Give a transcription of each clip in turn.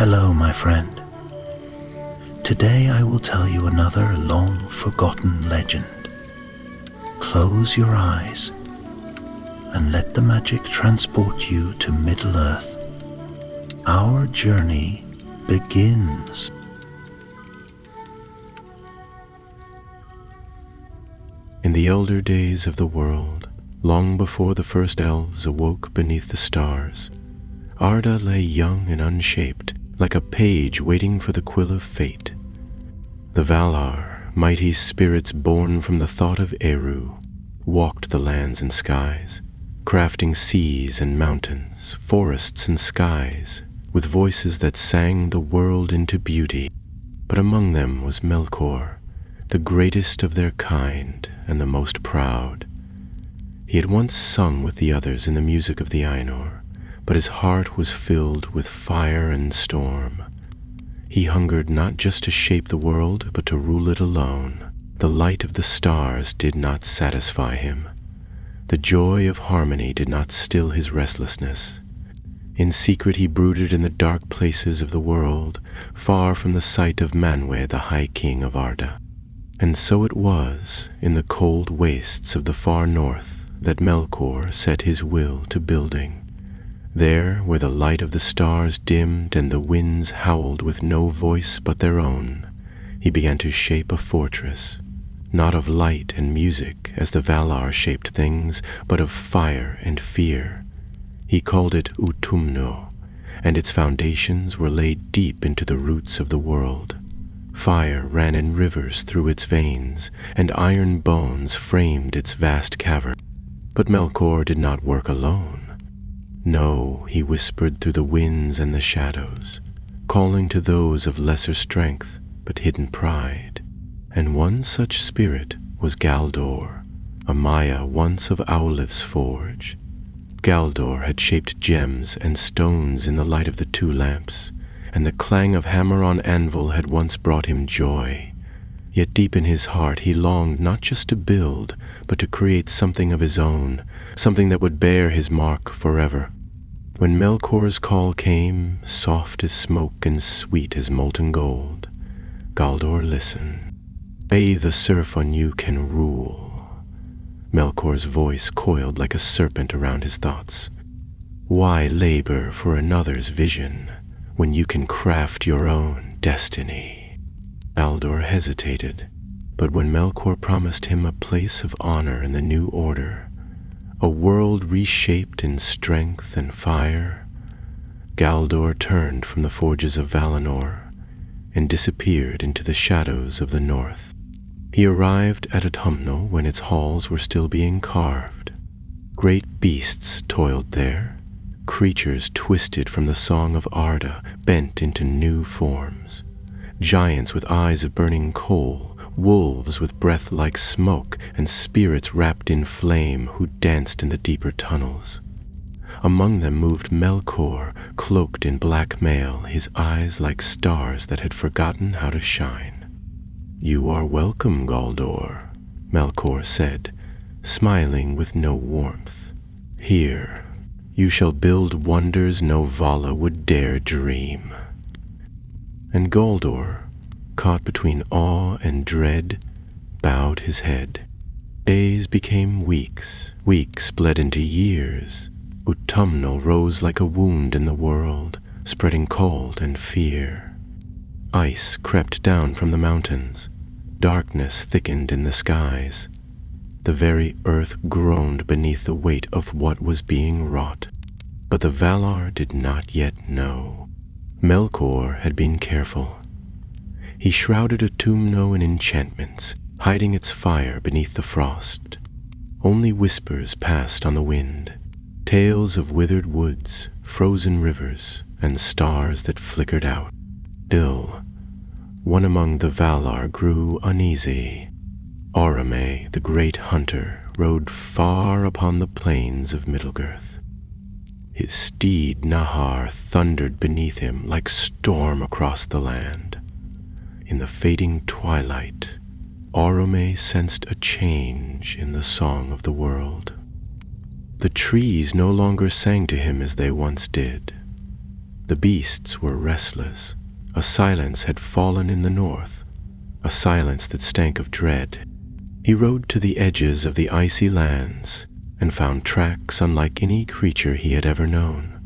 Hello, my friend. Today I will tell you another long-forgotten legend. Close your eyes and let the magic transport you to Middle-earth. Our journey begins. In the elder days of the world, long before the first elves awoke beneath the stars, Arda lay young and unshaped, like a page waiting for the quill of fate. The Valar, mighty spirits born from the thought of Eru, walked the lands and skies, crafting seas and mountains, forests and skies, with voices that sang the world into beauty. But among them was Melkor, the greatest of their kind and the most proud. He had once sung with the others in the music of the Ainur, but his heart was filled with fire and storm. He hungered not just to shape the world, but to rule it alone. The light of the stars did not satisfy him. The joy of harmony did not still his restlessness. In secret he brooded in the dark places of the world, far from the sight of Manwë, the High King of Arda. And so it was, in the cold wastes of the far north, that Melkor set his will to building. There, where the light of the stars dimmed and the winds howled with no voice but their own, he began to shape a fortress, not of light and music as the Valar shaped things, but of fire and fear. He called it Utumno, and its foundations were laid deep into the roots of the world. Fire ran in rivers through its veins, and iron bones framed its vast cavern. But Melkor did not work alone. No, he whispered through the winds and the shadows, calling to those of lesser strength but hidden pride. And one such spirit was Galdor, a Maya once of Aulif's forge. Galdor had shaped gems and stones in the light of the two lamps, and the clang of hammer on anvil had once brought him joy. Yet deep in his heart he longed not just to build, but to create something of his own, something that would bear his mark forever. When Melkor's call came, soft as smoke and sweet as molten gold, Galdor listened. "They the serf on you can rule." Melkor's voice coiled like a serpent around his thoughts. "Why labor for another's vision when you can craft your own destiny?" Galdor hesitated, but when Melkor promised him a place of honor in the new order, a world reshaped in strength and fire, Galdor turned from the forges of Valinor and disappeared into the shadows of the north. He arrived at Utumno when its halls were still being carved. Great beasts toiled there, creatures twisted from the song of Arda, bent into new forms. Giants with eyes of burning coal, wolves with breath like smoke, and spirits wrapped in flame who danced in the deeper tunnels. Among them moved Melkor, cloaked in black mail, his eyes like stars that had forgotten how to shine. "You are welcome, Galdor," Melkor said, smiling with no warmth. "Here, you shall build wonders no Vala would dare dream." And Galdor, caught between awe and dread, bowed his head. Days became weeks, weeks bled into years. Utumno rose like a wound in the world, spreading cold and fear. Ice crept down from the mountains. Darkness thickened in the skies. The very earth groaned beneath the weight of what was being wrought. But the Valar did not yet know. Melkor had been careful. He shrouded Utumno in enchantments, hiding its fire beneath the frost. Only whispers passed on the wind, tales of withered woods, frozen rivers, and stars that flickered out. Still, one among the Valar grew uneasy. Orome, the great hunter, rode far upon the plains of Middle-earth. His steed Nahar thundered beneath him like storm across the land. In the fading twilight, Orome sensed a change in the song of the world. The trees no longer sang to him as they once did. The beasts were restless. A silence had fallen in the north, a silence that stank of dread. He rode to the edges of the icy lands and found tracks unlike any creature he had ever known.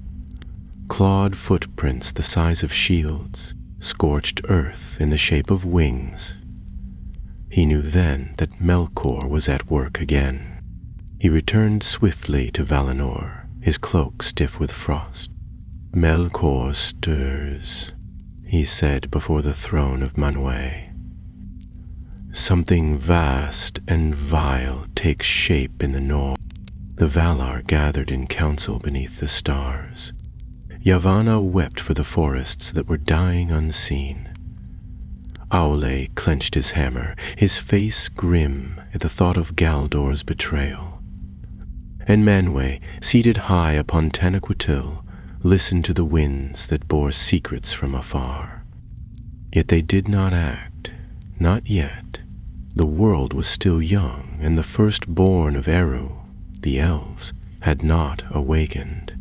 Clawed footprints the size of shields, scorched earth in the shape of wings. He knew then that Melkor was at work again. He returned swiftly to Valinor, his cloak stiff with frost. "Melkor stirs," he said before the throne of Manwë. "Something vast and vile takes shape in the north." The Valar gathered in council beneath the stars. Yavanna wept for the forests that were dying unseen. Aule clenched his hammer, his face grim at the thought of Galdor's betrayal. And Manwë, seated high upon Tanaquil, listened to the winds that bore secrets from afar. Yet they did not act, not yet. The world was still young, and the firstborn of Eru, the elves, had not awakened.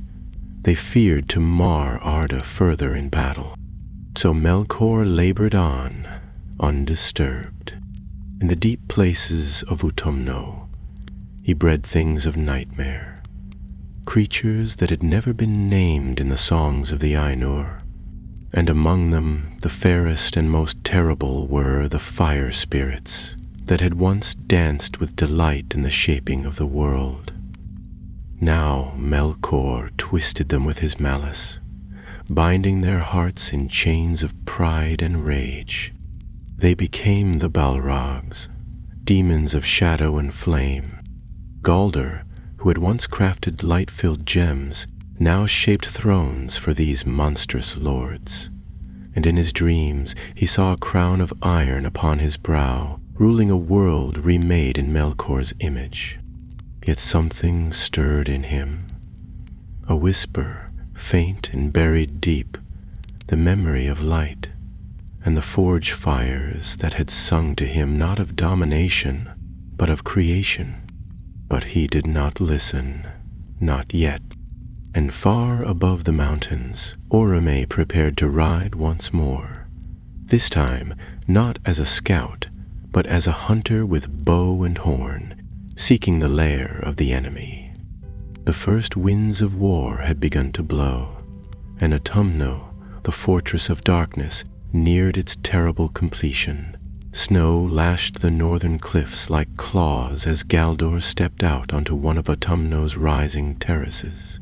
They feared to mar Arda further in battle. So Melkor labored on, undisturbed. In the deep places of Utumno, he bred things of nightmare, creatures that had never been named in the songs of the Ainur, and among them the fairest and most terrible were the fire spirits that had once danced with delight in the shaping of the world. Now Melkor twisted them with his malice, binding their hearts in chains of pride and rage. They became the Balrogs, demons of shadow and flame. Galdur, who had once crafted light-filled gems, now shaped thrones for these monstrous lords. And in his dreams he saw a crown of iron upon his brow, ruling a world remade in Melkor's image. Yet something stirred in him, a whisper, faint and buried deep, the memory of light, and the forge fires that had sung to him not of domination, but of creation. But he did not listen, not yet. And far above the mountains, Orome prepared to ride once more. This time, not as a scout, but as a hunter with bow and horn, seeking the lair of the enemy. The first winds of war had begun to blow, and Utumno, the fortress of darkness, neared its terrible completion. Snow lashed the northern cliffs like claws as Galdor stepped out onto one of Utumno's rising terraces.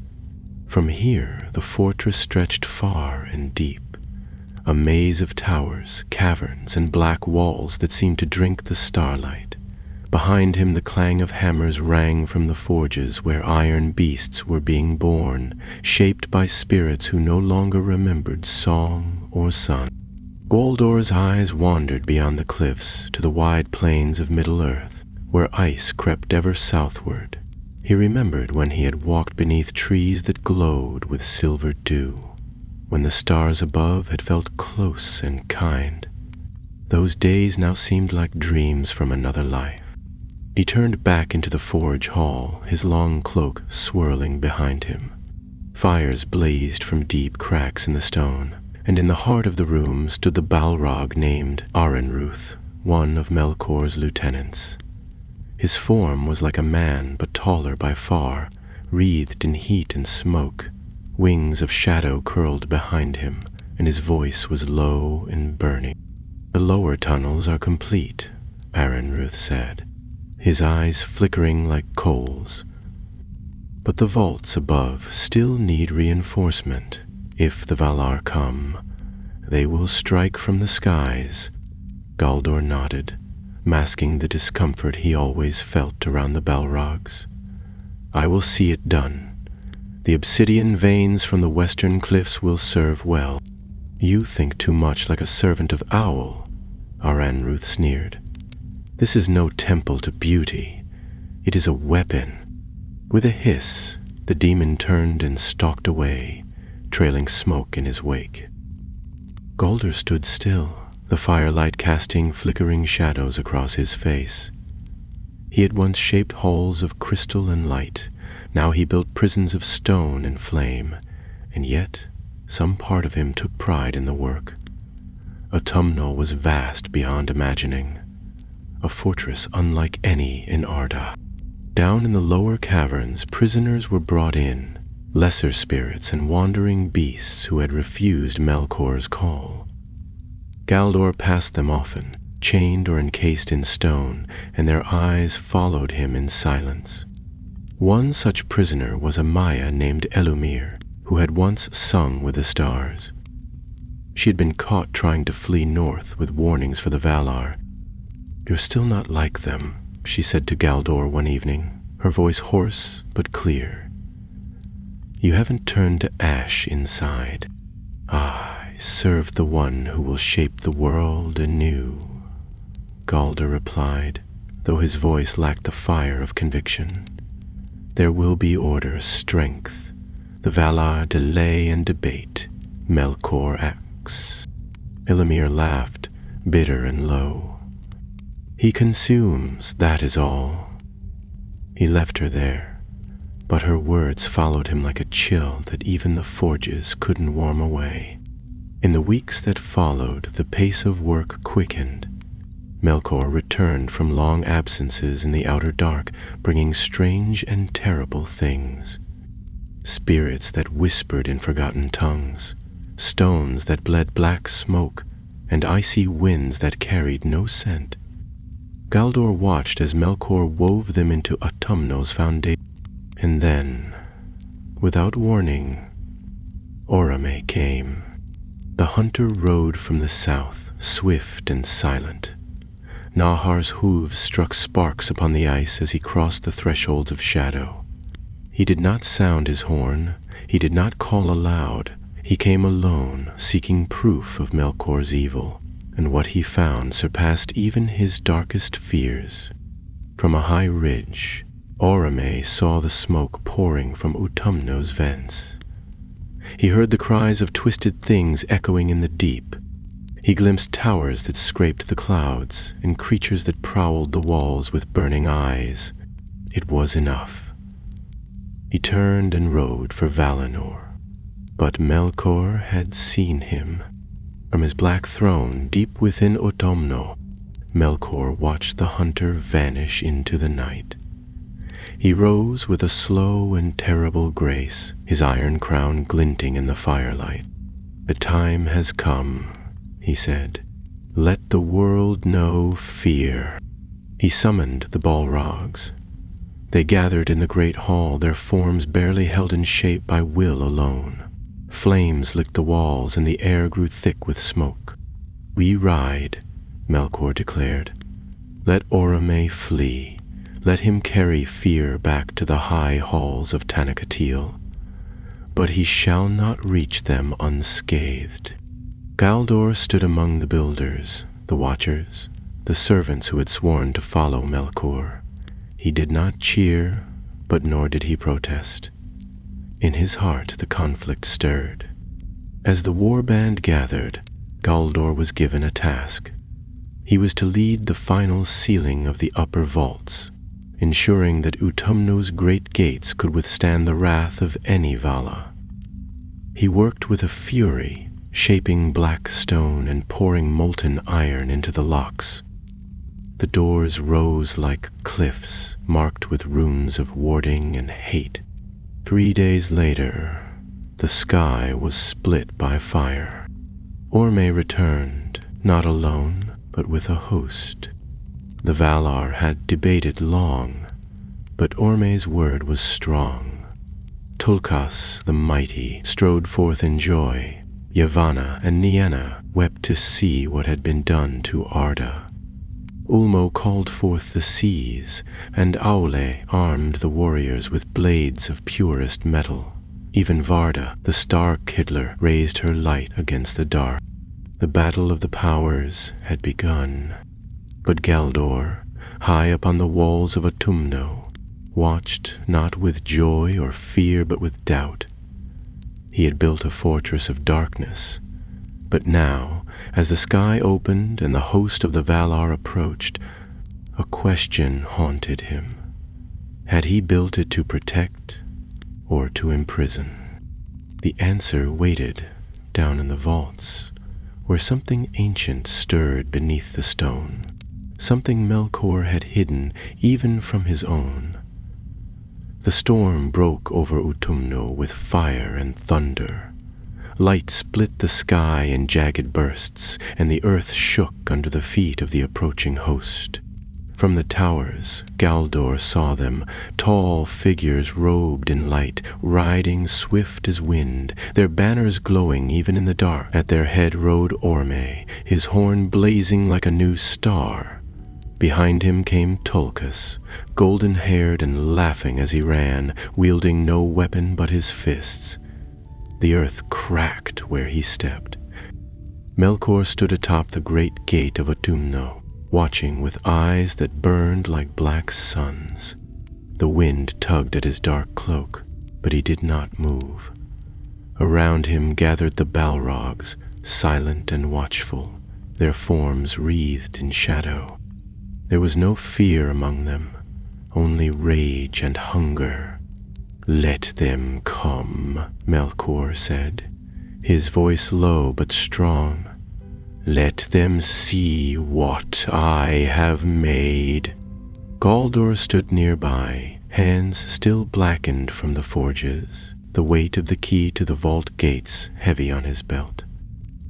From here, the fortress stretched far and deep, a maze of towers, caverns, and black walls that seemed to drink the starlight. Behind him the clang of hammers rang from the forges where iron beasts were being born, shaped by spirits who no longer remembered song or sun. Galdor's eyes wandered beyond the cliffs to the wide plains of Middle-earth, where ice crept ever southward. He remembered when he had walked beneath trees that glowed with silver dew, when the stars above had felt close and kind. Those days now seemed like dreams from another life. He turned back into the forge hall, his long cloak swirling behind him. Fires blazed from deep cracks in the stone, and in the heart of the room stood the Balrog named Arenruth, one of Melkor's lieutenants. His form was like a man, but taller by far, wreathed in heat and smoke. Wings of shadow curled behind him, and his voice was low and burning. "The lower tunnels are complete," Arenruth said, his eyes flickering like coals. "But the vaults above still need reinforcement. If the Valar come, they will strike from the skies." Galdor nodded, masking the discomfort he always felt around the Balrogs. "I will see it done. The obsidian veins from the western cliffs will serve well." "You think too much like a servant of Owl," Arenruth sneered. "This is no temple to beauty. It is a weapon." With a hiss, the demon turned and stalked away, trailing smoke in his wake. Galdor stood still, the firelight casting flickering shadows across his face. He had once shaped halls of crystal and light. Now he built prisons of stone and flame, and yet some part of him took pride in the work. Utumno was vast beyond imagining, a fortress unlike any in Arda. Down in the lower caverns, prisoners were brought in, lesser spirits and wandering beasts who had refused Melkor's call. Galdor passed them often, chained or encased in stone, and their eyes followed him in silence. One such prisoner was a Maya named Elumir, who had once sung with the stars. She had been caught trying to flee north with warnings for the Valar. "You're still not like them," she said to Galdor one evening, her voice hoarse but clear. "You haven't turned to ash inside. I serve the one who will shape the world anew," Galdor replied, though his voice lacked the fire of conviction. "There will be order, strength. The Valar delay and debate. Melkor acts." Ilumir laughed, bitter and low. "He consumes, that is all." He left her there, but her words followed him like a chill that even the forges couldn't warm away. In the weeks that followed, the pace of work quickened. Melkor returned from long absences in the outer dark, bringing strange and terrible things. Spirits that whispered in forgotten tongues, stones that bled black smoke, and icy winds that carried no scent. Galdor watched as Melkor wove them into Utumno's foundation. And then, without warning, Orome came. The hunter rode from the south, swift and silent. Nahar's hooves struck sparks upon the ice as he crossed the thresholds of shadow. He did not sound his horn, he did not call aloud. He came alone, seeking proof of Melkor's evil, and what he found surpassed even his darkest fears. From a high ridge, Orome saw the smoke pouring from Utumno's vents. He heard the cries of twisted things echoing in the deep. He glimpsed towers that scraped the clouds, and creatures that prowled the walls with burning eyes. It was enough. He turned and rode for Valinor. But Melkor had seen him. From his black throne, deep within Utumno, Melkor watched the hunter vanish into the night. He rose with a slow and terrible grace, his iron crown glinting in the firelight. "The time has come," he said. "Let the world know fear." He summoned the Balrogs. They gathered in the great hall, their forms barely held in shape by will alone. Flames licked the walls, and the air grew thick with smoke. "We ride," Melkor declared. "Let Orome flee. Let him carry fear back to the high halls of Tanacatil. But he shall not reach them unscathed." Galdor stood among the builders, the watchers, the servants who had sworn to follow Melkor. He did not cheer, but nor did he protest. In his heart the conflict stirred. As the warband gathered, Galdor was given a task. He was to lead the final sealing of the upper vaults, ensuring that Utumno's great gates could withstand the wrath of any Vala. He worked with a fury, shaping black stone and pouring molten iron into the locks. The doors rose like cliffs, marked with runes of warding and hate. 3 days later, the sky was split by fire. Orme returned, not alone, but with a host. The Valar had debated long, but Orme's word was strong. Tulkas the mighty strode forth in joy. Yavanna and Nienna wept to see what had been done to Arda. Ulmo called forth the seas, and Aule armed the warriors with blades of purest metal. Even Varda, the star Kidler, raised her light against the dark. The battle of the powers had begun. But Galdor, high upon the walls of Utumno, watched not with joy or fear but with doubt. He had built a fortress of darkness, but now, as the sky opened and the host of the Valar approached, a question haunted him. Had he built it to protect or to imprison? The answer waited down in the vaults, where something ancient stirred beneath the stone, something Melkor had hidden even from his own. The storm broke over Utumno with fire and thunder. Light split the sky in jagged bursts, and the earth shook under the feet of the approaching host. From the towers, Galdor saw them, tall figures robed in light, riding swift as wind, their banners glowing even in the dark. At their head rode Orme, his horn blazing like a new star. Behind him came Tolkien, golden-haired and laughing as he ran, wielding no weapon but his fists. The earth cracked where he stepped. Melkor stood atop the great gate of Utumno, watching with eyes that burned like black suns. The wind tugged at his dark cloak, but he did not move. Around him gathered the Balrogs, silent and watchful, their forms wreathed in shadow. There was no fear among them, only rage and hunger. "Let them come," Melkor said, his voice low but strong. "Let them see what I have made." Galdor stood nearby, hands still blackened from the forges, the weight of the key to the vault gates heavy on his belt.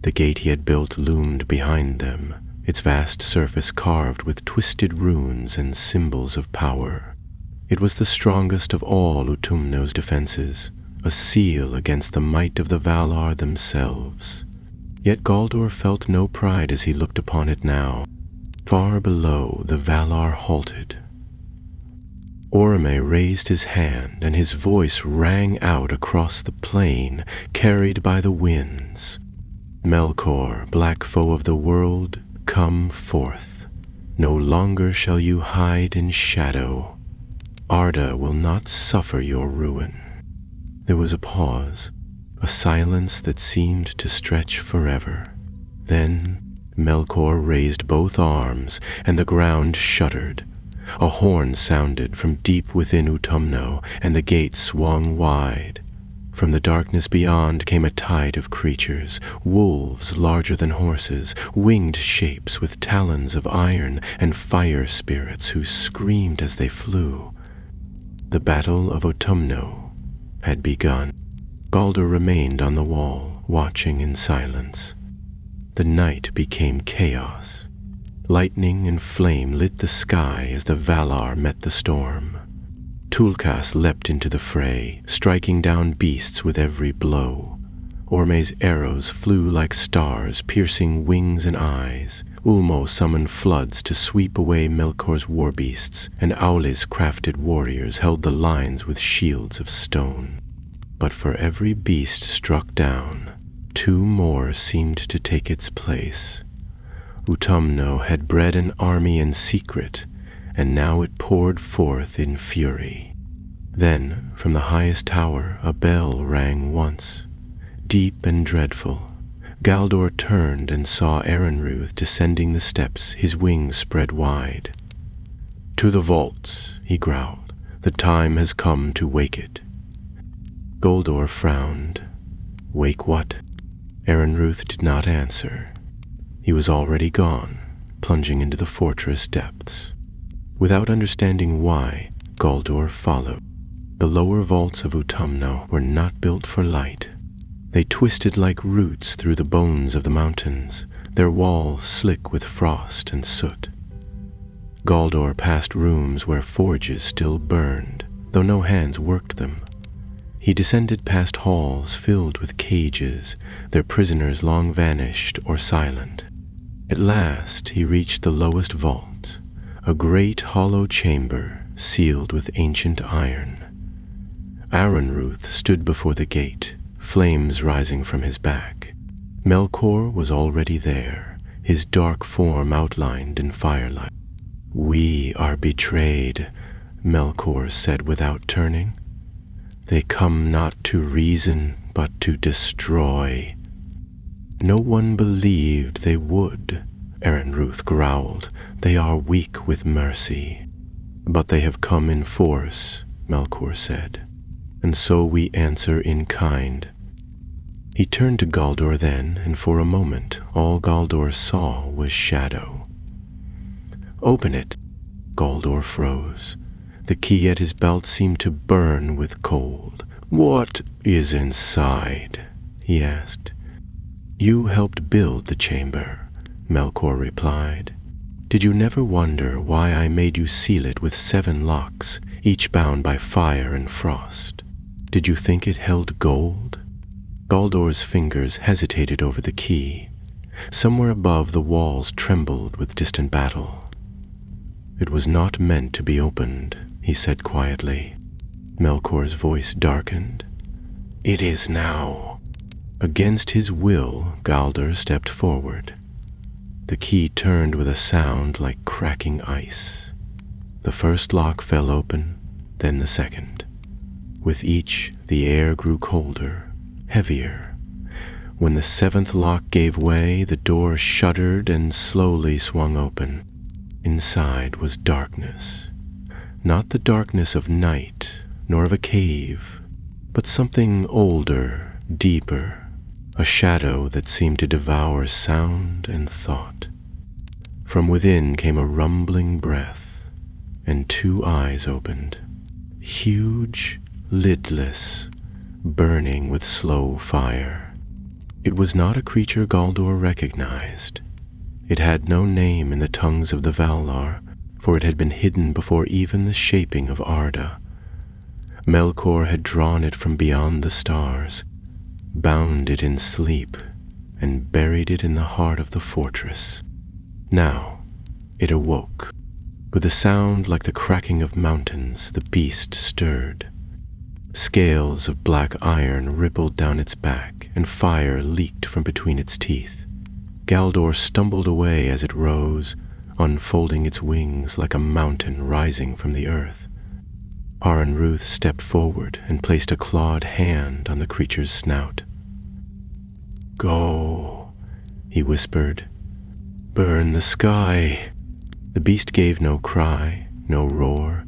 The gate he had built loomed behind them, its vast surface carved with twisted runes and symbols of power. It was the strongest of all Utumno's defenses, a seal against the might of the Valar themselves. Yet Galdor felt no pride as he looked upon it now. Far below, the Valar halted. Orome raised his hand, and his voice rang out across the plain, carried by the winds. "Melkor, black foe of the world, come forth. No longer shall you hide in shadow. Arda will not suffer your ruin." There was a pause, a silence that seemed to stretch forever. Then Melkor raised both arms, and the ground shuddered. A horn sounded from deep within Utumno, and the gate swung wide. From the darkness beyond came a tide of creatures, wolves larger than horses, winged shapes with talons of iron, and fire spirits who screamed as they flew. The Battle of Utumno had begun. Galdor remained on the wall, watching in silence. The night became chaos. Lightning and flame lit the sky as the Valar met the storm. Tulkas leapt into the fray, striking down beasts with every blow. Orme's arrows flew like stars, piercing wings and eyes. Ulmo summoned floods to sweep away Melkor's war beasts, and Auli's crafted warriors held the lines with shields of stone. But for every beast struck down, two more seemed to take its place. Utumno had bred an army in secret, and now it poured forth in fury. Then, from the highest tower, a bell rang once, deep and dreadful. Galdor turned and saw Erenruth descending the steps, his wings spread wide. "To the vaults," he growled. "The time has come to wake it." Galdor frowned. "Wake what?" Erenruth did not answer. He was already gone, plunging into the fortress depths. Without understanding why, Galdor followed. The lower vaults of Utumno were not built for light. They twisted like roots through the bones of the mountains, their walls slick with frost and soot. Galdor passed rooms where forges still burned, though no hands worked them. He descended past halls filled with cages, their prisoners long vanished or silent. At last he reached the lowest vault, a great hollow chamber sealed with ancient iron. Erenruth stood before the gate, flames rising from his back. Melkor was already there, his dark form outlined in firelight. "We are betrayed," Melkor said without turning. "They come not to reason, but to destroy." "No one believed they would," Erenruth growled. "They are weak with mercy." "But they have come in force," Melkor said, "and so we answer in kind." He turned to Galdor then, and for a moment all Galdor saw was shadow. "Open it." Galdor froze. The key at his belt seemed to burn with cold. "What is inside?" he asked. "You helped build the chamber," Melkor replied. "Did you never wonder why I made you seal it with 7 locks, each bound by fire and frost? Did you think it held gold?" Galdor's fingers hesitated over the key. Somewhere above, the walls trembled with distant battle. "It was not meant to be opened," he said quietly. Melkor's voice darkened. "It is now." Against his will, Galdor stepped forward. The key turned with a sound like cracking ice. The first lock fell open, then the second. With each, the air grew colder, heavier. When the 7th lock gave way, the door shuddered and slowly swung open. Inside was darkness. Not the darkness of night, nor of a cave, but something older, deeper, a shadow that seemed to devour sound and thought. From within came a rumbling breath, and 2 eyes opened, huge, lidless, burning with slow fire. It was not a creature Galdor recognized. It had no name in the tongues of the Valar, for it had been hidden before even the shaping of Arda. Melkor had drawn it from beyond the stars, bound it in sleep, and buried it in the heart of the fortress. Now it awoke. With a sound like the cracking of mountains, the beast stirred. Scales of black iron rippled down its back, and fire leaked from between its teeth. Galdor stumbled away as it rose, unfolding its wings like a mountain rising from the earth. Arenruth stepped forward and placed a clawed hand on the creature's snout. "Go," he whispered. "Burn the sky." The beast gave no cry, no roar.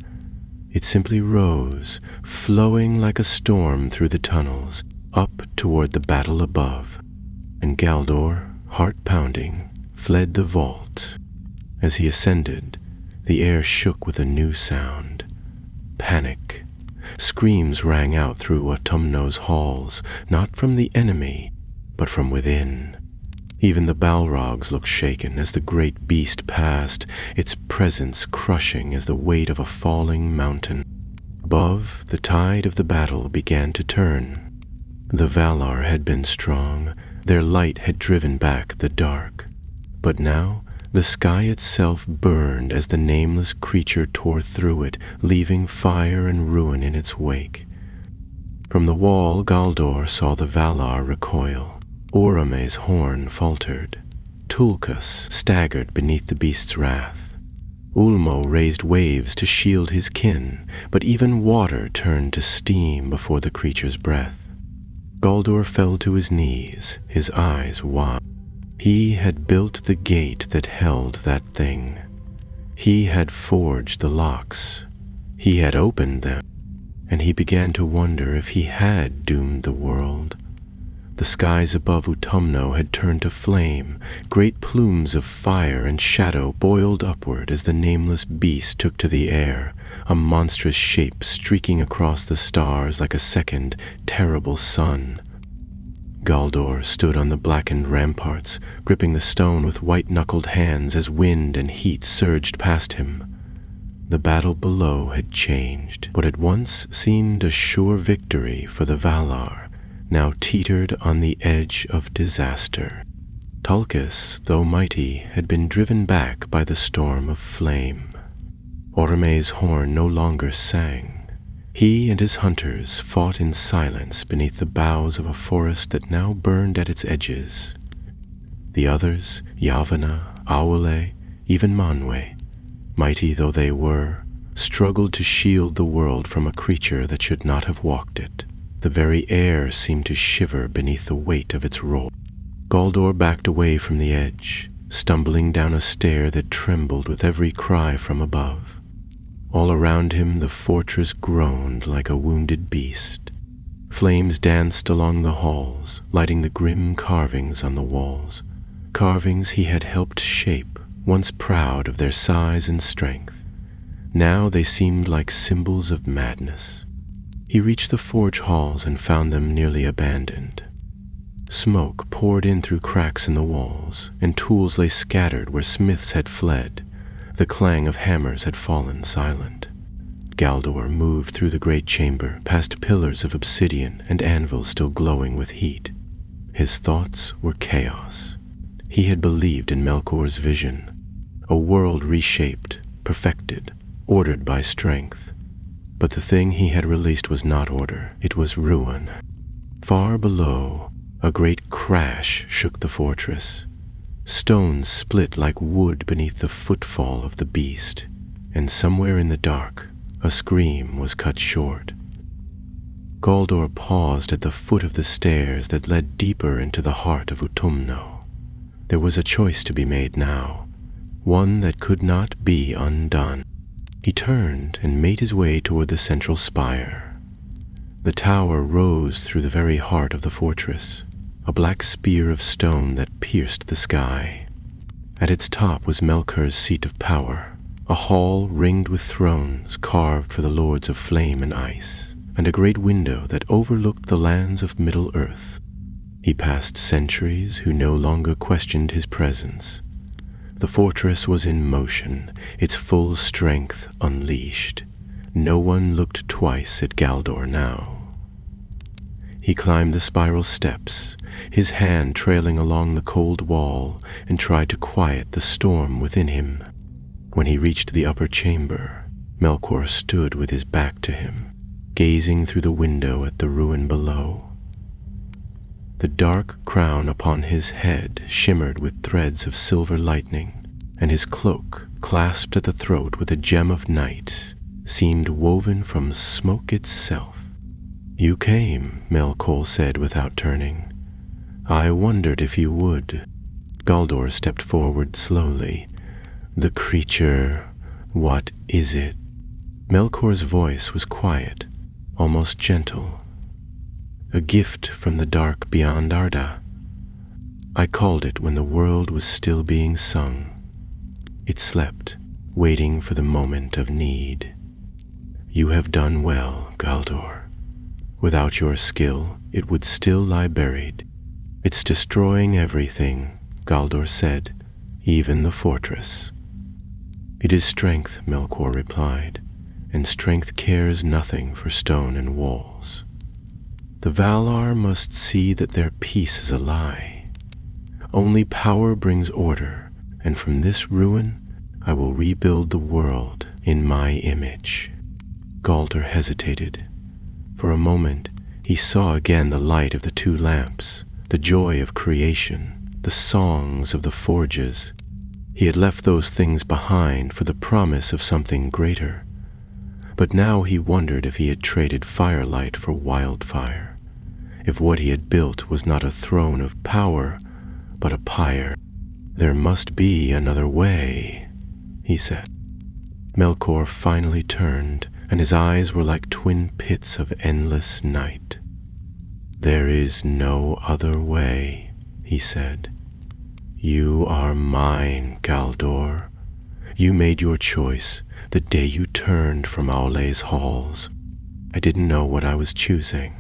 It simply rose, flowing like a storm through the tunnels, up toward the battle above. And Galdor, heart-pounding, fled the vault. As he ascended, the air shook with a new sound. Panic. Screams rang out through Utumno's halls, not from the enemy, but from within. Even the Balrogs looked shaken as the great beast passed, its presence crushing as the weight of a falling mountain. Above, the tide of the battle began to turn. The Valar had been strong, their light had driven back the dark. But now, the sky itself burned as the nameless creature tore through it, leaving fire and ruin in its wake. From the wall, Galdor saw the Valar recoil. Orome's horn faltered. Tulkas staggered beneath the beast's wrath. Ulmo raised waves to shield his kin, but even water turned to steam before the creature's breath. Galdor fell to his knees, his eyes wide. He had built the gate that held that thing. He had forged the locks. He had opened them, and he began to wonder if he had doomed the world. The skies above Utumno had turned to flame. Great plumes of fire and shadow boiled upward as the nameless beast took to the air, a monstrous shape streaking across the stars like a second, terrible sun. Galdor stood on the blackened ramparts, gripping the stone with white-knuckled hands as wind and heat surged past him. The battle below had changed. What had once seemed a sure victory for the Valar now teetered on the edge of disaster. Tulkas, though mighty, had been driven back by the storm of flame. Orome's horn no longer sang. He and his hunters fought in silence beneath the boughs of a forest that now burned at its edges. The others, Yavanna, Aule, even Manwe, mighty though they were, struggled to shield the world from a creature that should not have walked it. The very air seemed to shiver beneath the weight of its roar. Galdor backed away from the edge, stumbling down a stair that trembled with every cry from above. All around him the fortress groaned like a wounded beast. Flames danced along the halls, lighting the grim carvings on the walls, carvings he had helped shape, once proud of their size and strength. Now they seemed like symbols of madness. He reached the forge halls and found them nearly abandoned. Smoke poured in through cracks in the walls, and tools lay scattered where smiths had fled. The clang of hammers had fallen silent. Galdor moved through the great chamber, past pillars of obsidian and anvils still glowing with heat. His thoughts were chaos. He had believed in Melkor's vision, a world reshaped, perfected, ordered by strength. But the thing he had released was not order, it was ruin. Far below, a great crash shook the fortress. Stones split like wood beneath the footfall of the beast, and somewhere in the dark, a scream was cut short. Galdor paused at the foot of the stairs that led deeper into the heart of Utumno. There was a choice to be made now, one that could not be undone. He turned and made his way toward the central spire. The tower rose through the very heart of the fortress, a black spear of stone that pierced the sky. At its top was Melkor's seat of power, a hall ringed with thrones carved for the lords of flame and ice, and a great window that overlooked the lands of Middle-earth. He passed sentries who no longer questioned his presence. The fortress was in motion, its full strength unleashed. No one looked twice at Galdor now. He climbed the spiral steps, his hand trailing along the cold wall, and tried to quiet the storm within him. When he reached the upper chamber, Melkor stood with his back to him, gazing through the window at the ruin below. The dark crown upon his head shimmered with threads of silver lightning, and his cloak, clasped at the throat with a gem of night, seemed woven from smoke itself. "You came," Melkor said without turning. "I wondered if you would." Galdor stepped forward slowly. "The creature, what is it?" Melkor's voice was quiet, almost gentle. "A gift from the dark beyond Arda. I called it when the world was still being sung. It slept, waiting for the moment of need. You have done well, Galdor. Without your skill, it would still lie buried. It's destroying everything," Galdor said, "even the fortress." "It is strength," Melkor replied, "and strength cares nothing for stone and walls. The Valar must see that their peace is a lie. Only power brings order, and from this ruin I will rebuild the world in my image." Galdor hesitated. For a moment, he saw again the light of the two lamps, the joy of creation, the songs of the forges. He had left those things behind for the promise of something greater. But now he wondered if he had traded firelight for wildfire, if what he had built was not a throne of power, but a pyre. "There must be another way," he said. Melkor finally turned, and his eyes were like twin pits of endless night. "There is no other way," he said. "You are mine, Galdor. You made your choice the day you turned from Aule's halls. I didn't know what I was choosing."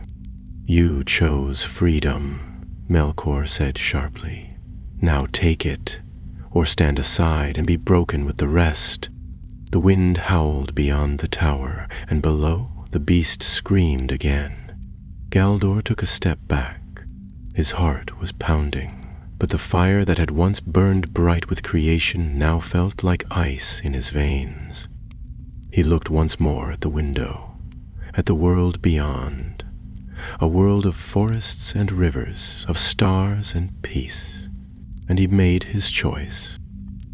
"You chose freedom," Melkor said sharply. "Now take it, or stand aside and be broken with the rest." The wind howled beyond the tower, and below the beast screamed again. Galdor took a step back. His heart was pounding, but the fire that had once burned bright with creation now felt like ice in his veins. He looked once more at the window, at the world beyond, a world of forests and rivers, of stars and peace, and he made his choice.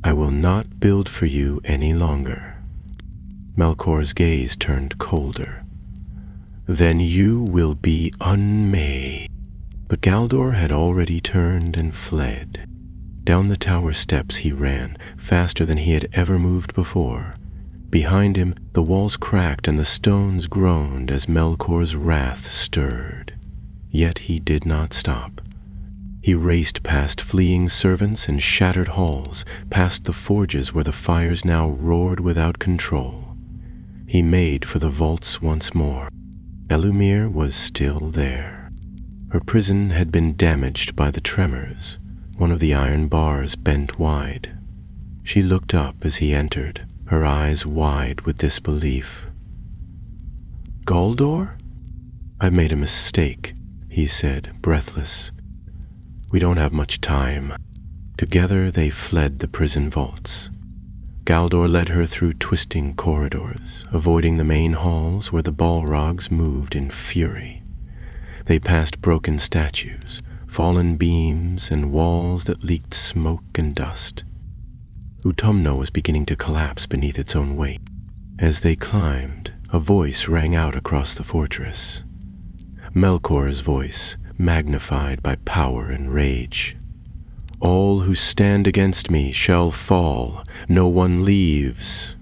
"I will not build for you any longer." Melkor's gaze turned colder. "Then you will be unmade." But Galdor had already turned and fled. Down the tower steps he ran, faster than he had ever moved before. Behind him, the walls cracked and the stones groaned as Melkor's wrath stirred. Yet he did not stop. He raced past fleeing servants and shattered halls, past the forges where the fires now roared without control. He made for the vaults once more. Elumir was still there. Her prison had been damaged by the tremors. One of the iron bars bent wide. She looked up as he entered, her eyes wide with disbelief. "Galdor? I made a mistake," he said, breathless. "We don't have much time." Together they fled the prison vaults. Galdor led her through twisting corridors, avoiding the main halls where the Balrogs moved in fury. They passed broken statues, fallen beams, and walls that leaked smoke and dust. Utumno was beginning to collapse beneath its own weight. As they climbed, a voice rang out across the fortress. Melkor's voice, magnified by power and rage. "All who stand against me shall fall. No one leaves."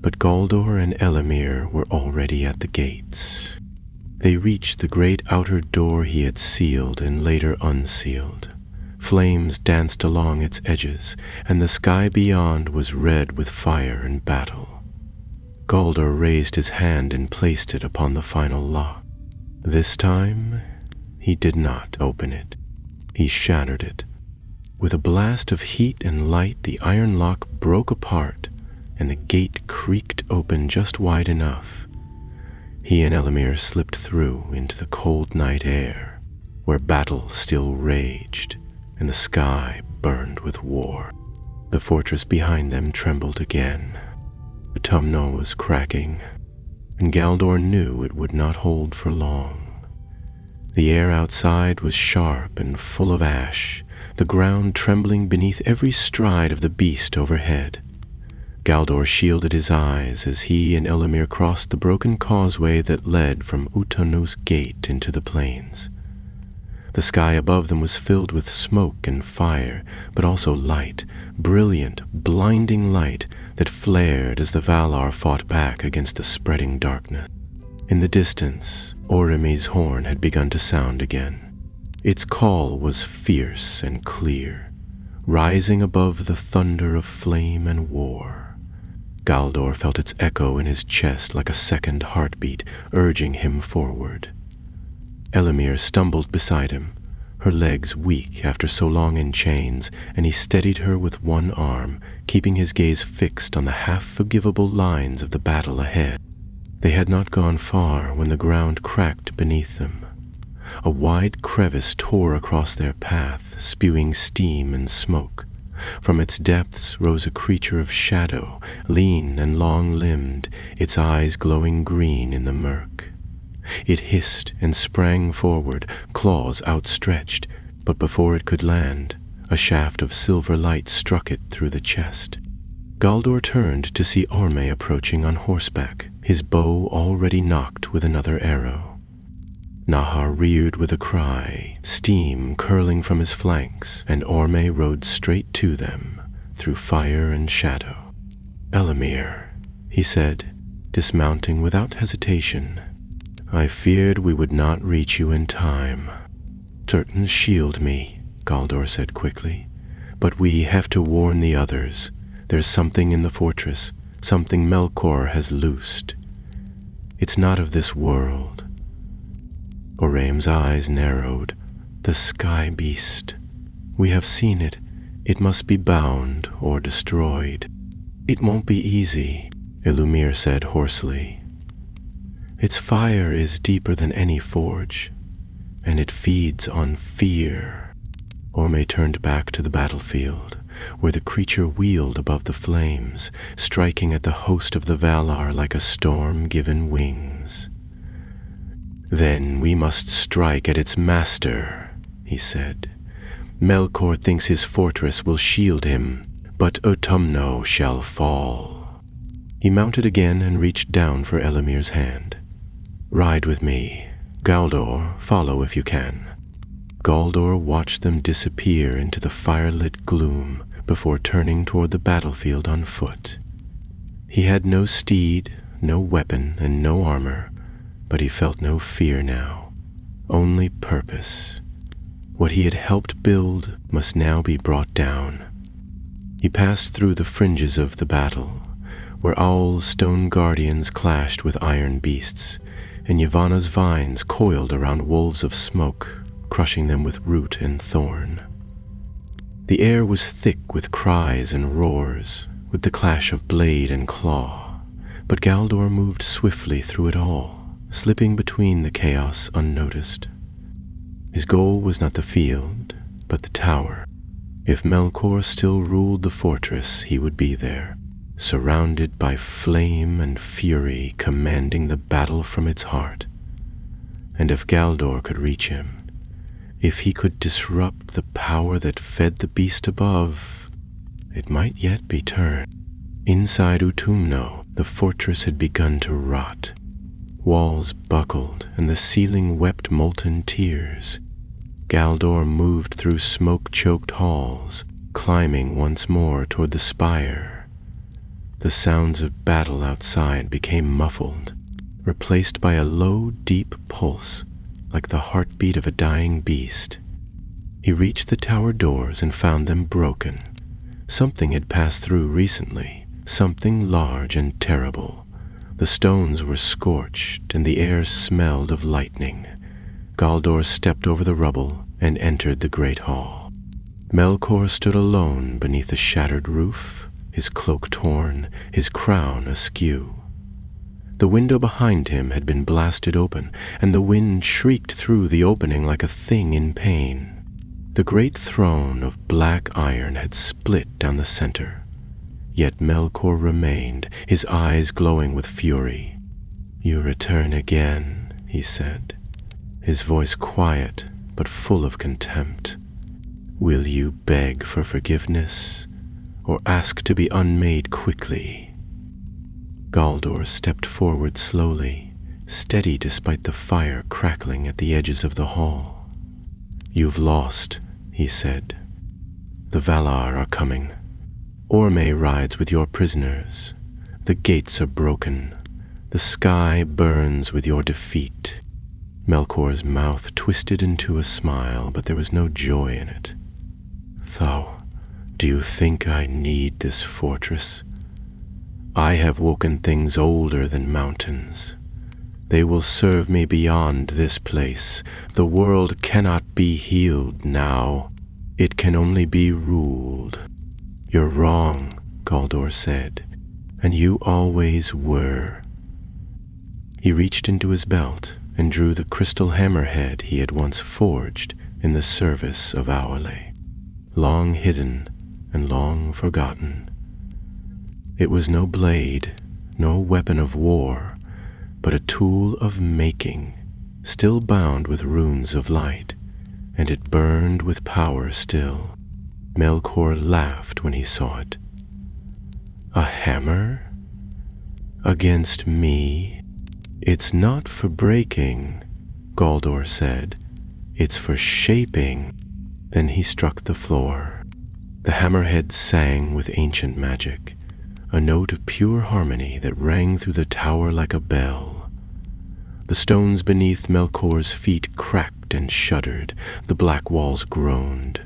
But Galdor and Elumir were already at the gates. They reached the great outer door he had sealed and later unsealed. Flames danced along its edges, and the sky beyond was red with fire and battle. Galdor raised his hand and placed it upon the final lock. This time, he did not open it. He shattered it. With a blast of heat and light, the iron lock broke apart, and the gate creaked open just wide enough. He and Elumir slipped through into the cold night air, where battle still raged, and the sky burned with war. The fortress behind them trembled again. Utumno was cracking, and Galdor knew it would not hold for long. The air outside was sharp and full of ash, the ground trembling beneath every stride of the beast overhead. Galdor shielded his eyes as he and Elumir crossed the broken causeway that led from Utumno's gate into the plains. The sky above them was filled with smoke and fire, but also light, brilliant, blinding light that flared as the Valar fought back against the spreading darkness. In the distance, Orom's horn had begun to sound again. Its call was fierce and clear, rising above the thunder of flame and war. Galdor felt its echo in his chest like a second heartbeat, urging him forward. Elumir stumbled beside him, her legs weak after so long in chains, and he steadied her with one arm, keeping his gaze fixed on the half-forgivable lines of the battle ahead. They had not gone far when the ground cracked beneath them. A wide crevice tore across their path, spewing steam and smoke. From its depths rose a creature of shadow, lean and long-limbed, its eyes glowing green in the murk. It hissed and sprang forward, claws outstretched, but before it could land, a shaft of silver light struck it through the chest. Galdor turned to see Orme approaching on horseback, his bow already nocked with another arrow. Nahar reared with a cry, steam curling from his flanks, and Orme rode straight to them, through fire and shadow. "Elumir," he said, dismounting without hesitation. "I feared we would not reach you in time." "Certains shield me," Galdor said quickly, "but we have to warn the others. There's something in the fortress, something Melkor has loosed. It's not of this world." Oram's eyes narrowed. "The sky beast. We have seen it. It must be bound or destroyed." "It won't be easy," Elumir said hoarsely. "Its fire is deeper than any forge, and it feeds on fear." Orme turned back to the battlefield, where the creature wheeled above the flames, striking at the host of the Valar like a storm given wings. "Then we must strike at its master," he said. "Melkor thinks his fortress will shield him, but Utumno shall fall." He mounted again and reached down for Elumir's hand. "Ride with me. Galdor, follow if you can." Galdor watched them disappear into the firelit gloom before turning toward the battlefield on foot. He had no steed, no weapon, and no armor, but he felt no fear now, only purpose. What he had helped build must now be brought down. He passed through the fringes of the battle, where Owl's stone guardians clashed with iron beasts, and Yavanna's vines coiled around wolves of smoke, crushing them with root and thorn. The air was thick with cries and roars, with the clash of blade and claw, but Galdor moved swiftly through it all, slipping between the chaos unnoticed. His goal was not the field, but the tower. If Melkor still ruled the fortress, he would be there, surrounded by flame and fury, commanding the battle from its heart. And if Galdor could reach him, if he could disrupt the power that fed the beast above, it might yet be turned. Inside Utumno, the fortress had begun to rot. Walls buckled, and the ceiling wept molten tears. Galdor moved through smoke-choked halls, climbing once more toward the spire. The sounds of battle outside became muffled, replaced by a low, deep pulse, like the heartbeat of a dying beast. He reached the tower doors and found them broken. Something had passed through recently, something large and terrible. The stones were scorched, and the air smelled of lightning. Galdor stepped over the rubble and entered the great hall. Melkor stood alone beneath the shattered roof, his cloak torn, his crown askew. The window behind him had been blasted open, and the wind shrieked through the opening like a thing in pain. The great throne of black iron had split down the center. Yet Melkor remained, his eyes glowing with fury. "You return again," he said, his voice quiet but full of contempt. "Will you beg for forgiveness, or ask to be unmade quickly?" Galdor stepped forward slowly, steady despite the fire crackling at the edges of the hall. "You've lost," he said. "The Valar are coming. Orme rides with your prisoners. The gates are broken. The sky burns with your defeat." Melkor's mouth twisted into a smile, but there was no joy in it. "Thou, do you think I need this fortress? I have woken things older than mountains. They will serve me beyond this place. The world cannot be healed now. It can only be ruled." "You're wrong," Galdor said, "and you always were." He reached into his belt and drew the crystal hammerhead he had once forged in the service of Aule, long hidden and long forgotten. It was no blade, no weapon of war, but a tool of making, still bound with runes of light, and it burned with power still. Melkor laughed when he saw it. "A hammer? Against me? It's not for breaking," Galdor said. "It's for shaping." Then he struck the floor. The hammerhead sang with ancient magic, a note of pure harmony that rang through the tower like a bell. The stones beneath Melkor's feet cracked and shuddered, the black walls groaned.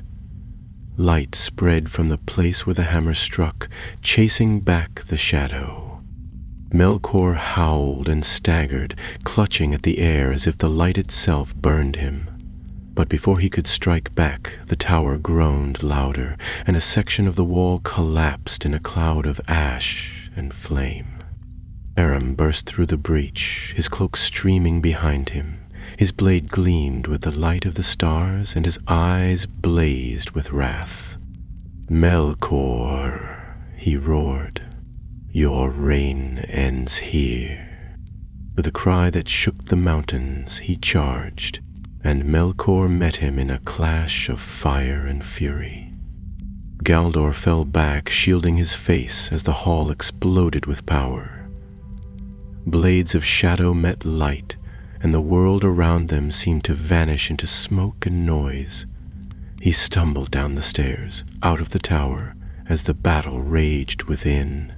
Light spread from the place where the hammer struck, chasing back the shadow. Melkor howled and staggered, clutching at the air as if the light itself burned him. But before he could strike back, the tower groaned louder, and a section of the wall collapsed in a cloud of ash and flame. Aram burst through the breach, his cloak streaming behind him. His blade gleamed with the light of the stars, and his eyes blazed with wrath. "Melkor," he roared, "your reign ends here." With a cry that shook the mountains, he charged, and Melkor met him in a clash of fire and fury. Galdor fell back, shielding his face as the hall exploded with power. Blades of shadow met light, and the world around them seemed to vanish into smoke and noise. He stumbled down the stairs, out of the tower, as the battle raged within.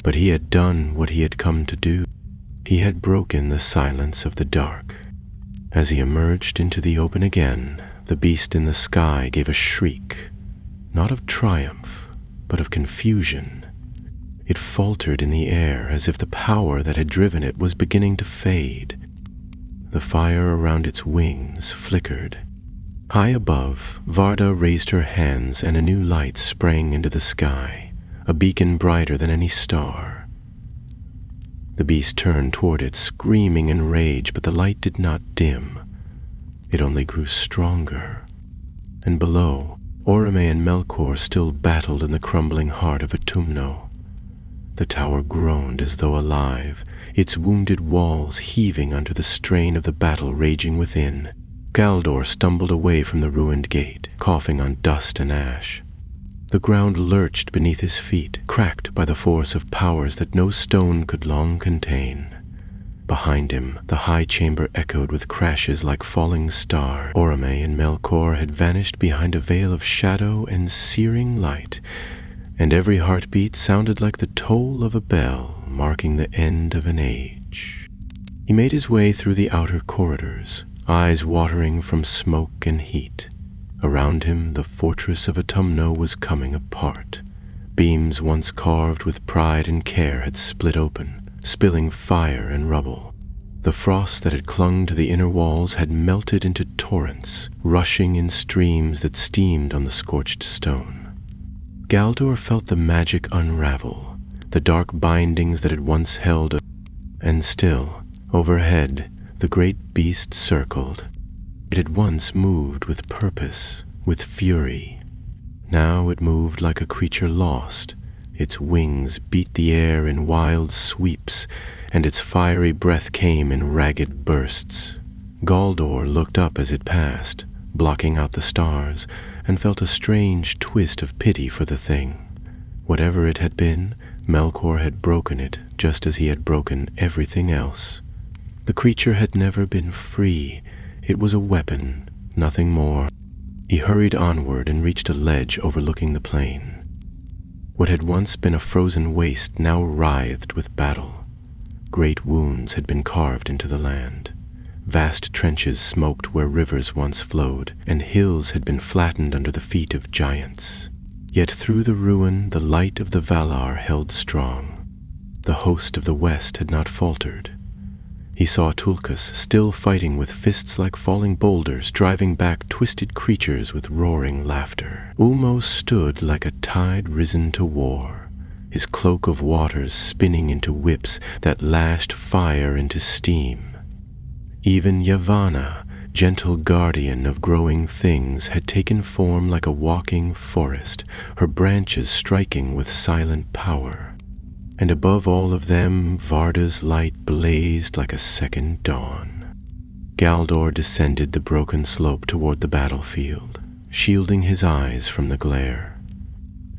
But he had done what he had come to do. He had broken the silence of the dark. As he emerged into the open again, the beast in the sky gave a shriek, not of triumph, but of confusion. It faltered in the air as if the power that had driven it was beginning to fade. The fire around its wings flickered. High above, Varda raised her hands and a new light sprang into the sky, a beacon brighter than any star. The beast turned toward it, screaming in rage, but the light did not dim. It only grew stronger. And below, Orome and Melkor still battled in the crumbling heart of Utumno. The tower groaned as though alive, its wounded walls heaving under the strain of the battle raging within. Galdor stumbled away from the ruined gate, coughing on dust and ash. The ground lurched beneath his feet, cracked by the force of powers that no stone could long contain. Behind him, the high chamber echoed with crashes like falling stars. Orome and Melkor had vanished behind a veil of shadow and searing light, and every heartbeat sounded like the toll of a bell marking the end of an age. He made his way through the outer corridors, eyes watering from smoke and heat. Around him, the fortress of Utumno was coming apart. Beams once carved with pride and care had split open, spilling fire and rubble. The frost that had clung to the inner walls had melted into torrents, rushing in streams that steamed on the scorched stone. Galdor felt the magic unravel, the dark bindings that had once held, and still, overhead, the great beast circled. It had once moved with purpose, with fury. Now it moved like a creature lost. Its wings beat the air in wild sweeps, and its fiery breath came in ragged bursts. Galdor looked up as it passed, blocking out the stars, and felt a strange twist of pity for the thing. Whatever it had been, Melkor had broken it just as he had broken everything else. The creature had never been free. It was a weapon, nothing more. He hurried onward and reached a ledge overlooking the plain. What had once been a frozen waste now writhed with battle. Great wounds had been carved into the land. Vast trenches smoked where rivers once flowed, and hills had been flattened under the feet of giants. Yet through the ruin the light of the Valar held strong. The host of the west had not faltered. He saw Tulkas still fighting with fists like falling boulders, driving back twisted creatures with roaring laughter. Ulmo stood like a tide risen to war, his cloak of waters spinning into whips that lashed fire into steam. Even Yavanna, gentle guardian of growing things, had taken form like a walking forest, her branches striking with silent power. And above all of them, Varda's light blazed like a second dawn. Galdor descended the broken slope toward the battlefield, shielding his eyes from the glare.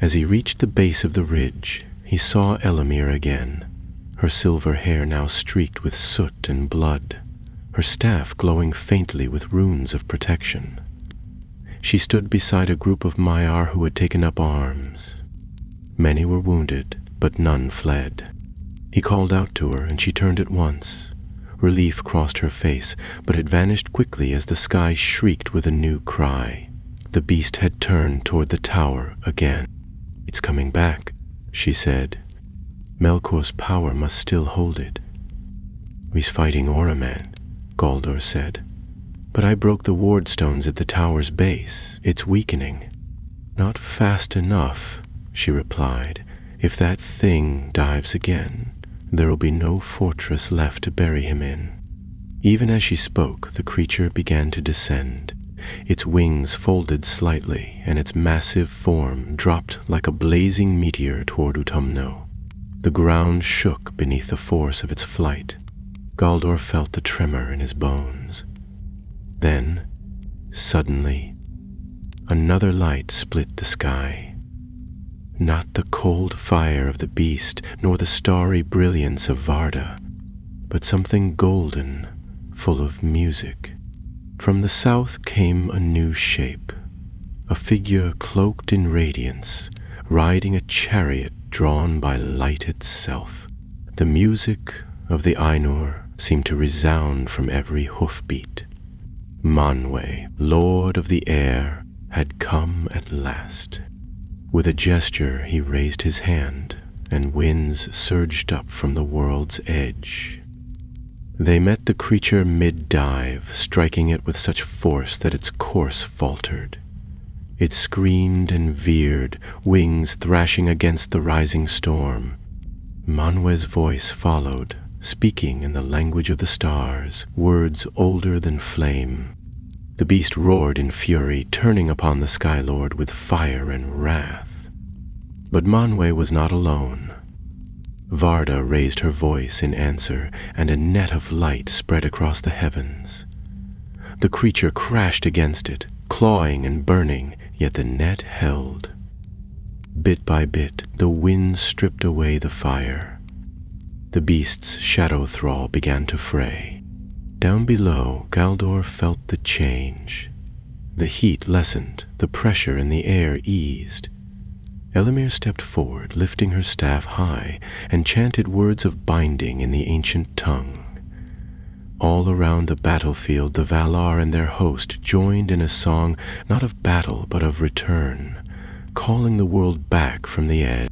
As he reached the base of the ridge, he saw Elamir again, her silver hair now streaked with soot and blood, her staff glowing faintly with runes of protection. She stood beside a group of Maiar who had taken up arms. Many were wounded, but none fled. He called out to her, and she turned at once. Relief crossed her face, but it vanished quickly as the sky shrieked with a new cry. The beast had turned toward the tower again. "It's coming back," she said. "Melkor's power must still hold it." "He's fighting Orome," Galdor said. "But I broke the ward stones at the tower's base. It's weakening." "Not fast enough," she replied. "If that thing dives again, there'll be no fortress left to bury him in." Even as she spoke, the creature began to descend. Its wings folded slightly, and its massive form dropped like a blazing meteor toward Utumno. The ground shook beneath the force of its flight. Galdor felt the tremor in his bones. Then, suddenly, another light split the sky. Not the cold fire of the beast, nor the starry brilliance of Varda, but something golden, full of music. From the south came a new shape, a figure cloaked in radiance, riding a chariot drawn by light itself. The music of the Ainur seemed to resound from every hoofbeat. Manwe, Lord of the Air, had come at last. With a gesture he raised his hand, and winds surged up from the world's edge. They met the creature mid-dive, striking it with such force that its course faltered. It screamed and veered, wings thrashing against the rising storm. Manwe's voice followed, speaking in the language of the stars, words older than flame. The beast roared in fury, turning upon the Sky Lord with fire and wrath. But Manwe was not alone. Varda raised her voice in answer, and a net of light spread across the heavens. The creature crashed against it, clawing and burning, yet the net held. Bit by bit, the wind stripped away the fire. The beast's shadow thrall began to fray. Down below, Galdor felt the change. The heat lessened, the pressure in the air eased. Elamir stepped forward, lifting her staff high, and chanted words of binding in the ancient tongue. All around the battlefield, the Valar and their host joined in a song not of battle but of return, calling the world back from the edge.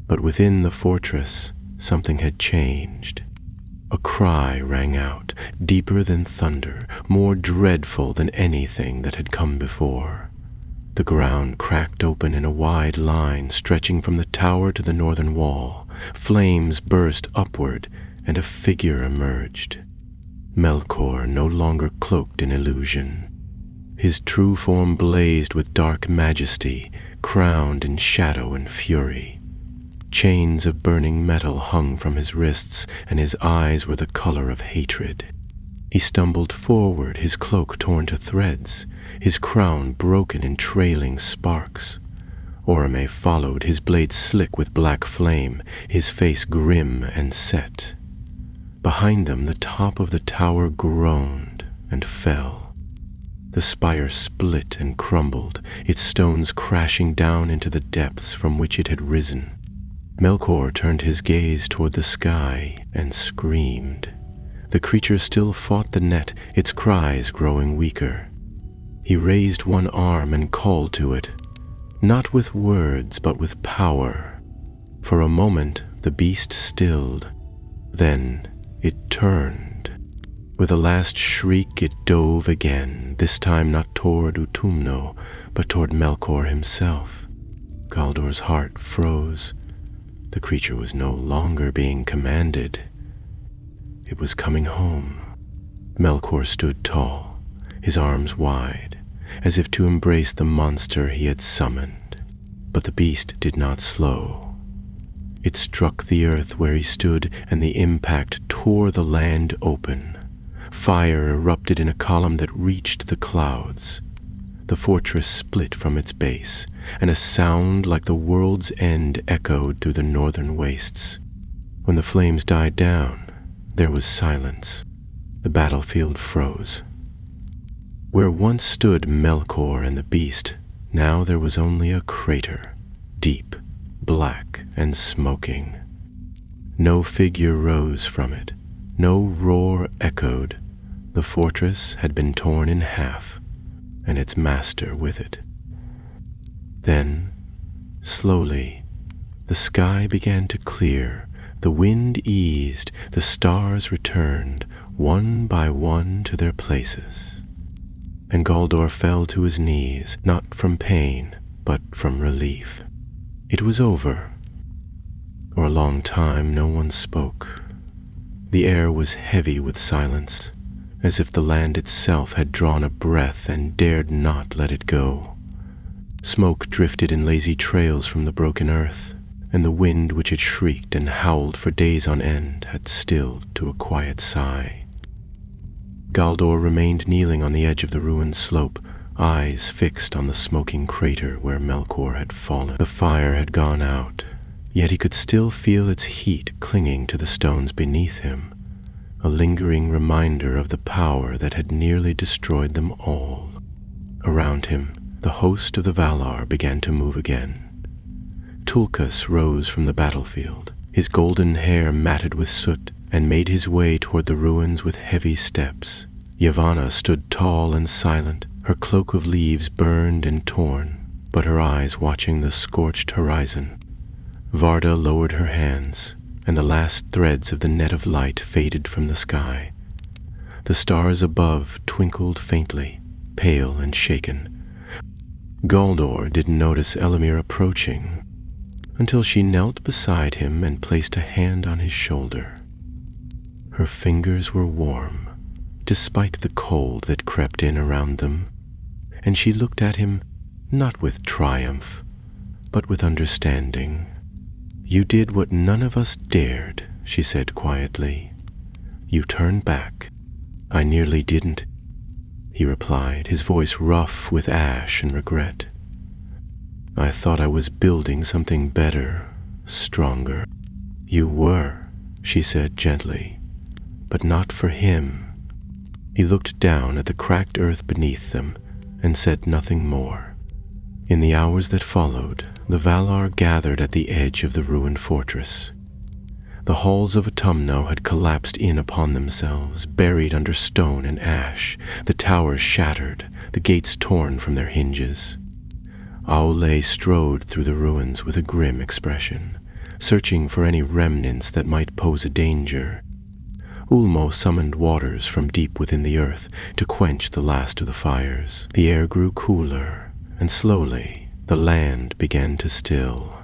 But within the fortress, something had changed. A cry rang out, deeper than thunder, more dreadful than anything that had come before. The ground cracked open in a wide line stretching from the tower to the northern wall. Flames burst upward, and a figure emerged. Melkor, no longer cloaked in illusion. His true form blazed with dark majesty, crowned in shadow and fury. Chains of burning metal hung from his wrists, and his eyes were the color of hatred. He stumbled forward, his cloak torn to threads, his crown broken in trailing sparks. Orome followed, his blade slick with black flame, his face grim and set. Behind them, the top of the tower groaned and fell. The spire split and crumbled, its stones crashing down into the depths from which it had risen. Melkor turned his gaze toward the sky and screamed. The creature still fought the net, its cries growing weaker. He raised one arm and called to it, not with words but with power. For a moment the beast stilled, then it turned. With a last shriek it dove again, this time not toward Utumno, but toward Melkor himself. Galdor's heart froze. The creature was no longer being commanded. It was coming home. Melkor stood tall, his arms wide, as if to embrace the monster he had summoned. But the beast did not slow. It struck the earth where he stood, and the impact tore the land open. Fire erupted in a column that reached the clouds. The fortress split from its base, and a sound like the world's end echoed through the northern wastes. When the flames died down, there was silence. The battlefield froze. Where once stood Melkor and the beast, now there was only a crater, deep, black, and smoking. No figure rose from it. No roar echoed. The fortress had been torn in half, and its master with it. Then, slowly, the sky began to clear, the wind eased, the stars returned, one by one to their places. And Galdor fell to his knees, not from pain, but from relief. It was over. For a long time no one spoke. The air was heavy with silence, as if the land itself had drawn a breath and dared not let it go. Smoke drifted in lazy trails from the broken earth, and the wind which had shrieked and howled for days on end had stilled to a quiet sigh. Galdor remained kneeling on the edge of the ruined slope, eyes fixed on the smoking crater where Melkor had fallen. The fire had gone out, yet he could still feel its heat clinging to the stones beneath him, a lingering reminder of the power that had nearly destroyed them all. Around him, the host of the Valar began to move again. Tulkas rose from the battlefield, his golden hair matted with soot, and made his way toward the ruins with heavy steps. Yavanna stood tall and silent, her cloak of leaves burned and torn, but her eyes watching the scorched horizon. Varda lowered her hands, and the last threads of the net of light faded from the sky. The stars above twinkled faintly, pale and shaken. Galdor didn't notice Elamir approaching until she knelt beside him and placed a hand on his shoulder. Her fingers were warm, despite the cold that crept in around them, and she looked at him not with triumph, but with understanding. "You did what none of us dared," she said quietly. "You turned back. I nearly didn't," he replied, his voice rough with ash and regret. "I thought I was building something better, stronger." "You were," she said gently, "but not for him." He looked down at the cracked earth beneath them and said nothing more. In the hours that followed, the Valar gathered at the edge of the ruined fortress. The halls of Utumno had collapsed in upon themselves, buried under stone and ash, the towers shattered, the gates torn from their hinges. Aule strode through the ruins with a grim expression, searching for any remnants that might pose a danger. Ulmo summoned waters from deep within the earth to quench the last of the fires. The air grew cooler, and slowly the land began to still.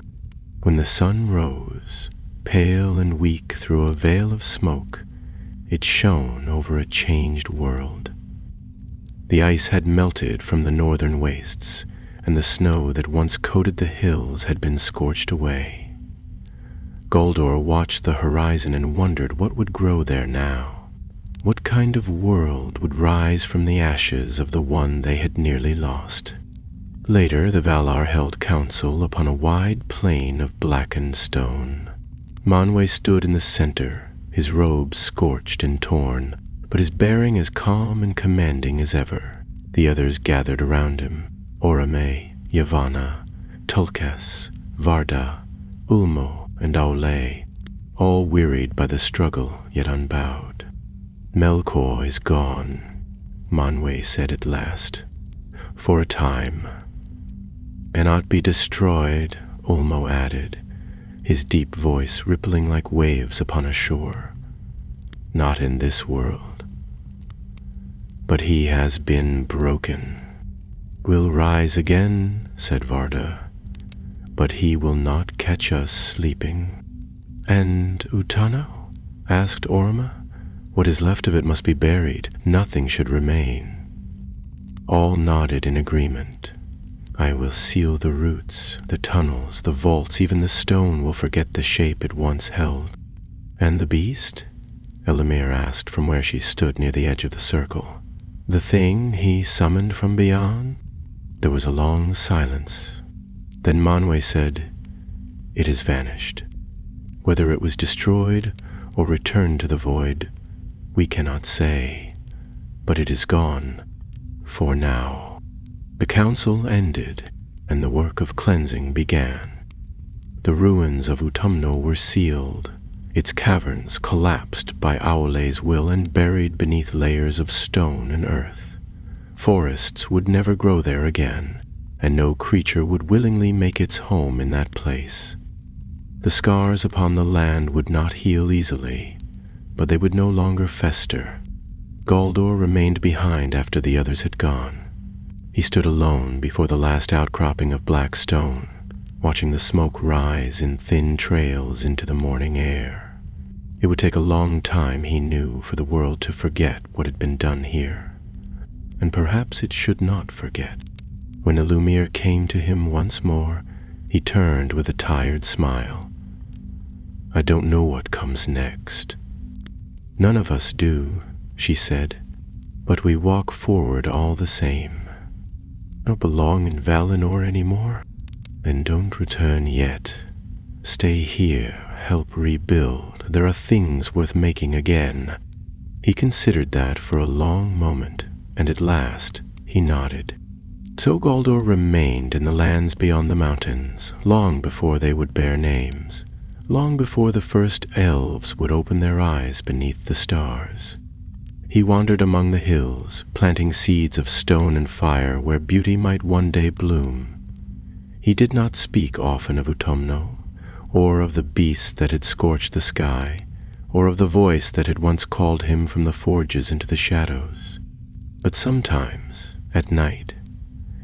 When the sun rose, pale and weak through a veil of smoke, it shone over a changed world. The ice had melted from the northern wastes, and the snow that once coated the hills had been scorched away. Galdor watched the horizon and wondered what would grow there now. What kind of world would rise from the ashes of the one they had nearly lost? Later, the Valar held council upon a wide plain of blackened stone. Manwë stood in the center, his robes scorched and torn, but his bearing as calm and commanding as ever. The others gathered around him: Orome, Yavanna, Tulkas, Varda, Ulmo, and Aule, all wearied by the struggle yet unbowed. "Melkor is gone," Manwë said at last. "For a time." "Cannot be destroyed," Ulmo added, his deep voice rippling like waves upon a shore. "Not in this world. But he has been broken." "Will rise again," said Varda, "but he will not catch us sleeping." "And Utumno?" asked Orma. "What is left of it must be buried. Nothing should remain." All nodded in agreement. "I will seal the roots, the tunnels, the vaults, even the stone will forget the shape it once held." "And the beast?" Elamir asked from where she stood near the edge of the circle. "The thing he summoned from beyond?" There was a long silence. Then Manwë said, "It has vanished. Whether it was destroyed or returned to the void, we cannot say, but it is gone, for now." The council ended, and the work of cleansing began. The ruins of Utumno were sealed, its caverns collapsed by Aule's will and buried beneath layers of stone and earth. Forests would never grow there again, and no creature would willingly make its home in that place. The scars upon the land would not heal easily, but they would no longer fester. Galdor remained behind after the others had gone. He stood alone before the last outcropping of black stone, watching the smoke rise in thin trails into the morning air. It would take a long time, he knew, for the world to forget what had been done here. And perhaps it should not forget. When Elumir came to him once more, he turned with a tired smile. "I don't know what comes next." "None of us do," she said, "but we walk forward all the same. Don't belong in Valinor anymore? Then don't return yet. Stay here, help rebuild. There are things worth making again." He considered that for a long moment, and at last he nodded. So Galdor remained in the lands beyond the mountains, long before they would bear names, long before the first elves would open their eyes beneath the stars. He wandered among the hills, planting seeds of stone and fire where beauty might one day bloom. He did not speak often of Utumno, or of the beasts that had scorched the sky, or of the voice that had once called him from the forges into the shadows. But sometimes, at night,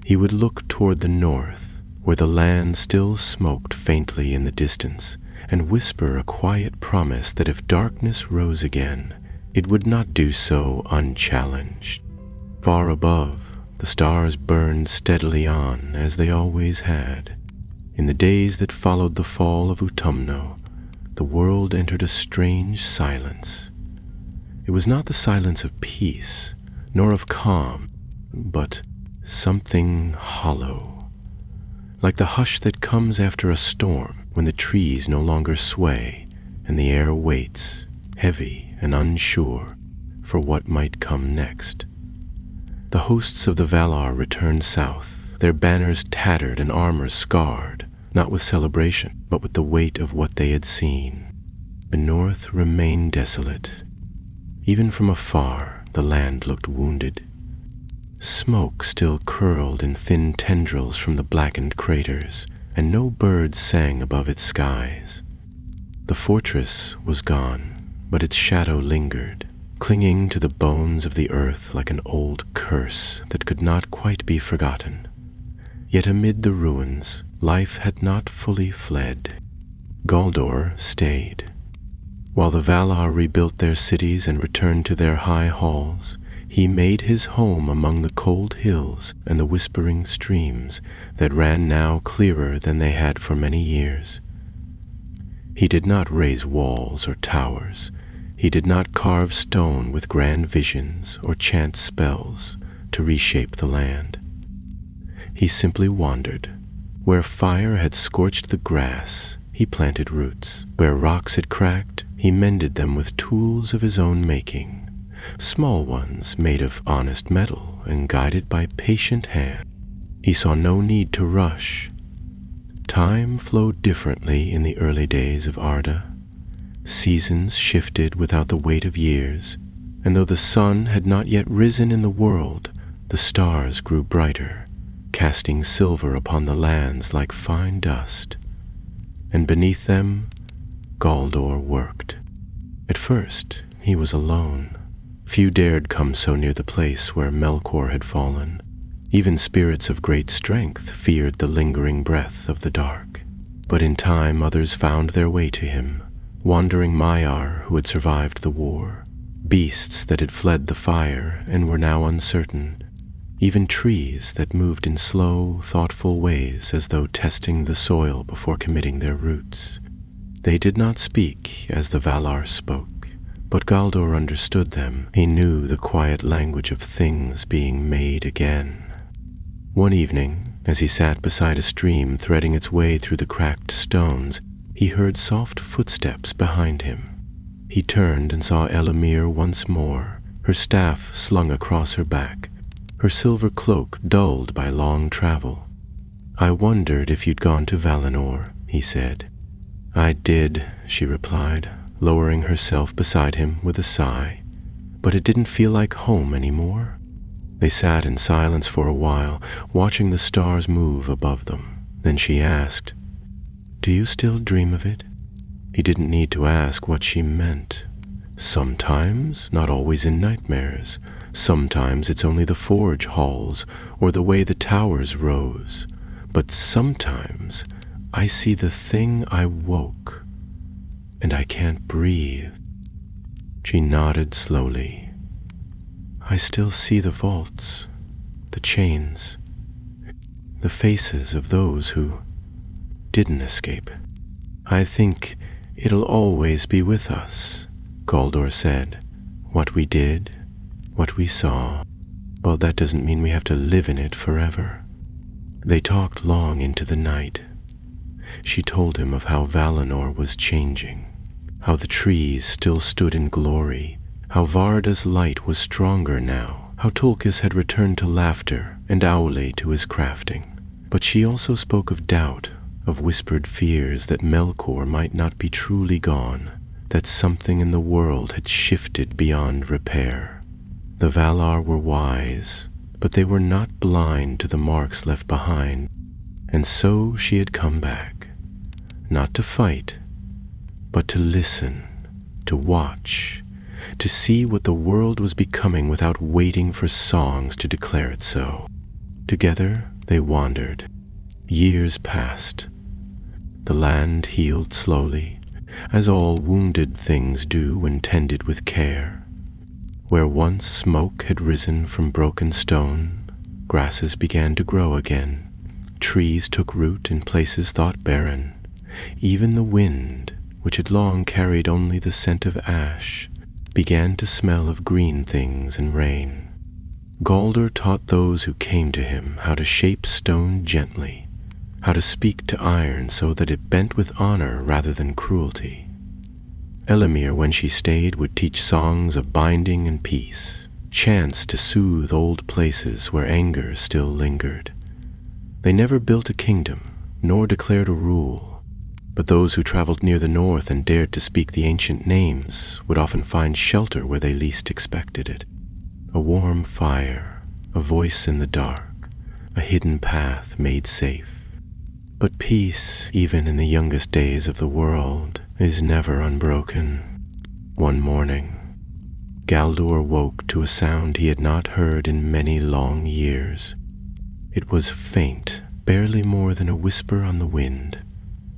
he would look toward the north, where the land still smoked faintly in the distance, and whisper a quiet promise that if darkness rose again, it would not do so unchallenged. Far above, the stars burned steadily on, as they always had. In the days that followed the fall of Utumno, the world entered a strange silence. It was not the silence of peace, nor of calm, but something hollow, like the hush that comes after a storm when the trees no longer sway and the air waits, heavy and unsure, for what might come next. The hosts of the Valar returned south, their banners tattered and armor scarred, not with celebration, but with the weight of what they had seen. The north remained desolate. Even from afar, the land looked wounded. Smoke still curled in thin tendrils from the blackened craters, and no birds sang above its skies. The fortress was gone, but its shadow lingered, clinging to the bones of the earth like an old curse that could not quite be forgotten. Yet amid the ruins, life had not fully fled. Galdor stayed. While the Valar rebuilt their cities and returned to their high halls, he made his home among the cold hills and the whispering streams that ran now clearer than they had for many years. He did not raise walls or towers. He did not carve stone with grand visions or chant spells to reshape the land. He simply wandered. Where fire had scorched the grass, he planted roots. Where rocks had cracked, he mended them with tools of his own making. Small ones made of honest metal and guided by patient hand. He saw no need to rush. Time flowed differently in the early days of Arda. Seasons shifted without the weight of years, and though the sun had not yet risen in the world, the stars grew brighter, casting silver upon the lands like fine dust. And beneath them, Galdor worked. At first, he was alone. Few dared come so near the place where Melkor had fallen. Even spirits of great strength feared the lingering breath of the dark. But in time others found their way to him, wandering Maiar who had survived the war, beasts that had fled the fire and were now uncertain, even trees that moved in slow, thoughtful ways as though testing the soil before committing their roots. They did not speak as the Valar spoke, but Galdor understood them. He knew the quiet language of things being made again. One evening, as he sat beside a stream threading its way through the cracked stones, he heard soft footsteps behind him. He turned and saw Elamir once more, her staff slung across her back, her silver cloak dulled by long travel. "I wondered if you'd gone to Valinor," he said. "I did," she replied, lowering herself beside him with a sigh. "But it didn't feel like home anymore." They sat in silence for a while, watching the stars move above them. Then she asked, "Do you still dream of it?" He didn't need to ask what she meant. "Sometimes, not always in nightmares. Sometimes it's only the forge halls or the way the towers rose. But sometimes I see the thing I woke, and I can't breathe." She nodded slowly. "I still see the vaults, the chains, the faces of those who didn't escape. I think it'll always be with us," Galdor said. "What we did, what we saw, well, that doesn't mean we have to live in it forever." They talked long into the night. She told him of how Valinor was changing, how the trees still stood in glory, how Varda's light was stronger now, how Tulkas had returned to laughter and Aule to his crafting. But she also spoke of doubt, of whispered fears that Melkor might not be truly gone, that something in the world had shifted beyond repair. The Valar were wise, but they were not blind to the marks left behind, and so she had come back, not to fight, but to listen, to watch, to see what the world was becoming without waiting for songs to declare it so. Together they wandered. Years passed. The land healed slowly, as all wounded things do when tended with care. Where once smoke had risen from broken stone, grasses began to grow again. Trees took root in places thought barren. Even the wind, which had long carried only the scent of ash, began to smell of green things and rain. Galdor taught those who came to him how to shape stone gently, how to speak to iron so that it bent with honor rather than cruelty. Elamir, when she stayed, would teach songs of binding and peace, chants to soothe old places where anger still lingered. They never built a kingdom, nor declared a rule, but those who traveled near the north and dared to speak the ancient names would often find shelter where they least expected it. A warm fire, a voice in the dark, a hidden path made safe. But peace, even in the youngest days of the world, is never unbroken. One morning, Galdor woke to a sound he had not heard in many long years. It was faint, barely more than a whisper on the wind,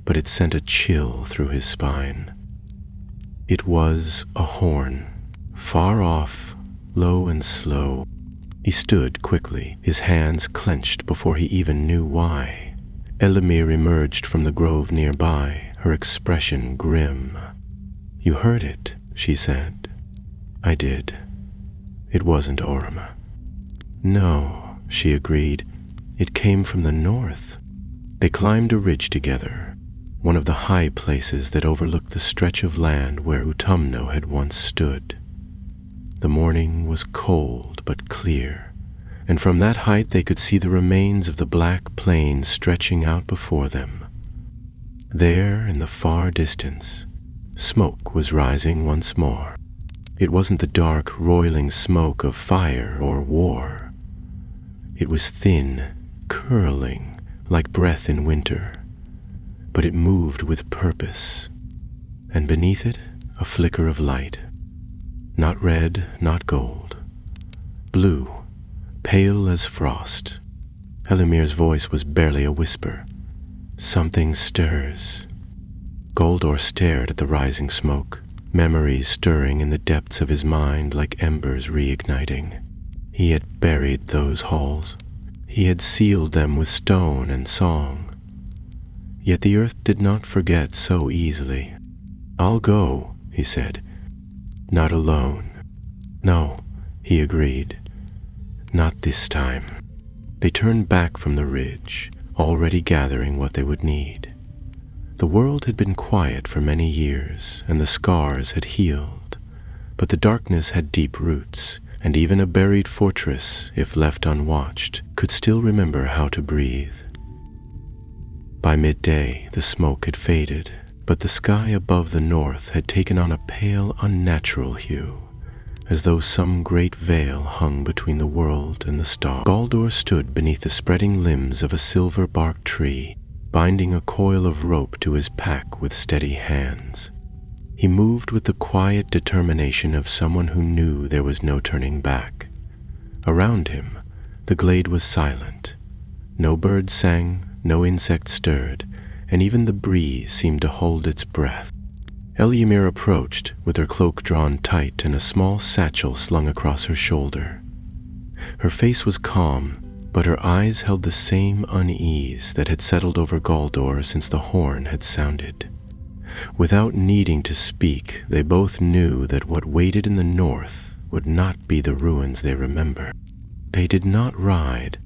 but it sent a chill through his spine. It was a horn, far off, low and slow. He stood quickly, his hands clenched before he even knew why. Elamir emerged from the grove nearby, her expression grim. "You heard it," she said. "I did. It wasn't Orma." "No," she agreed. "It came from the north." They climbed a ridge together, one of the high places that overlooked the stretch of land where Utumno had once stood. The morning was cold but clear, and from that height they could see the remains of the black plains stretching out before them. There, in the far distance, smoke was rising once more. It wasn't the dark, roiling smoke of fire or war. It was thin, curling, like breath in winter, but it moved with purpose, and beneath it a flicker of light. Not red, not gold. Blue, pale as frost. Elamir's voice was barely a whisper. "Something stirs." Galdor stared at the rising smoke, memories stirring in the depths of his mind like embers reigniting. He had buried those halls. He had sealed them with stone and song. Yet the earth did not forget so easily. "I'll go," he said. "Not alone." "No," he agreed. "Not this time." They turned back from the ridge, already gathering what they would need. The world had been quiet for many years, and the scars had healed, but the darkness had deep roots, and even a buried fortress, if left unwatched, could still remember how to breathe. By midday, the smoke had faded, but the sky above the north had taken on a pale, unnatural hue, as though some great veil hung between the world and the stars. Galdor stood beneath the spreading limbs of a silver-barked tree, binding a coil of rope to his pack with steady hands. He moved with the quiet determination of someone who knew there was no turning back. Around him, the glade was silent. No bird sang, no insect stirred, and even the breeze seemed to hold its breath. Elamir approached, with her cloak drawn tight and a small satchel slung across her shoulder. Her face was calm, but her eyes held the same unease that had settled over Galdor since the horn had sounded. Without needing to speak, they both knew that what waited in the north would not be the ruins they remembered. They did not ride.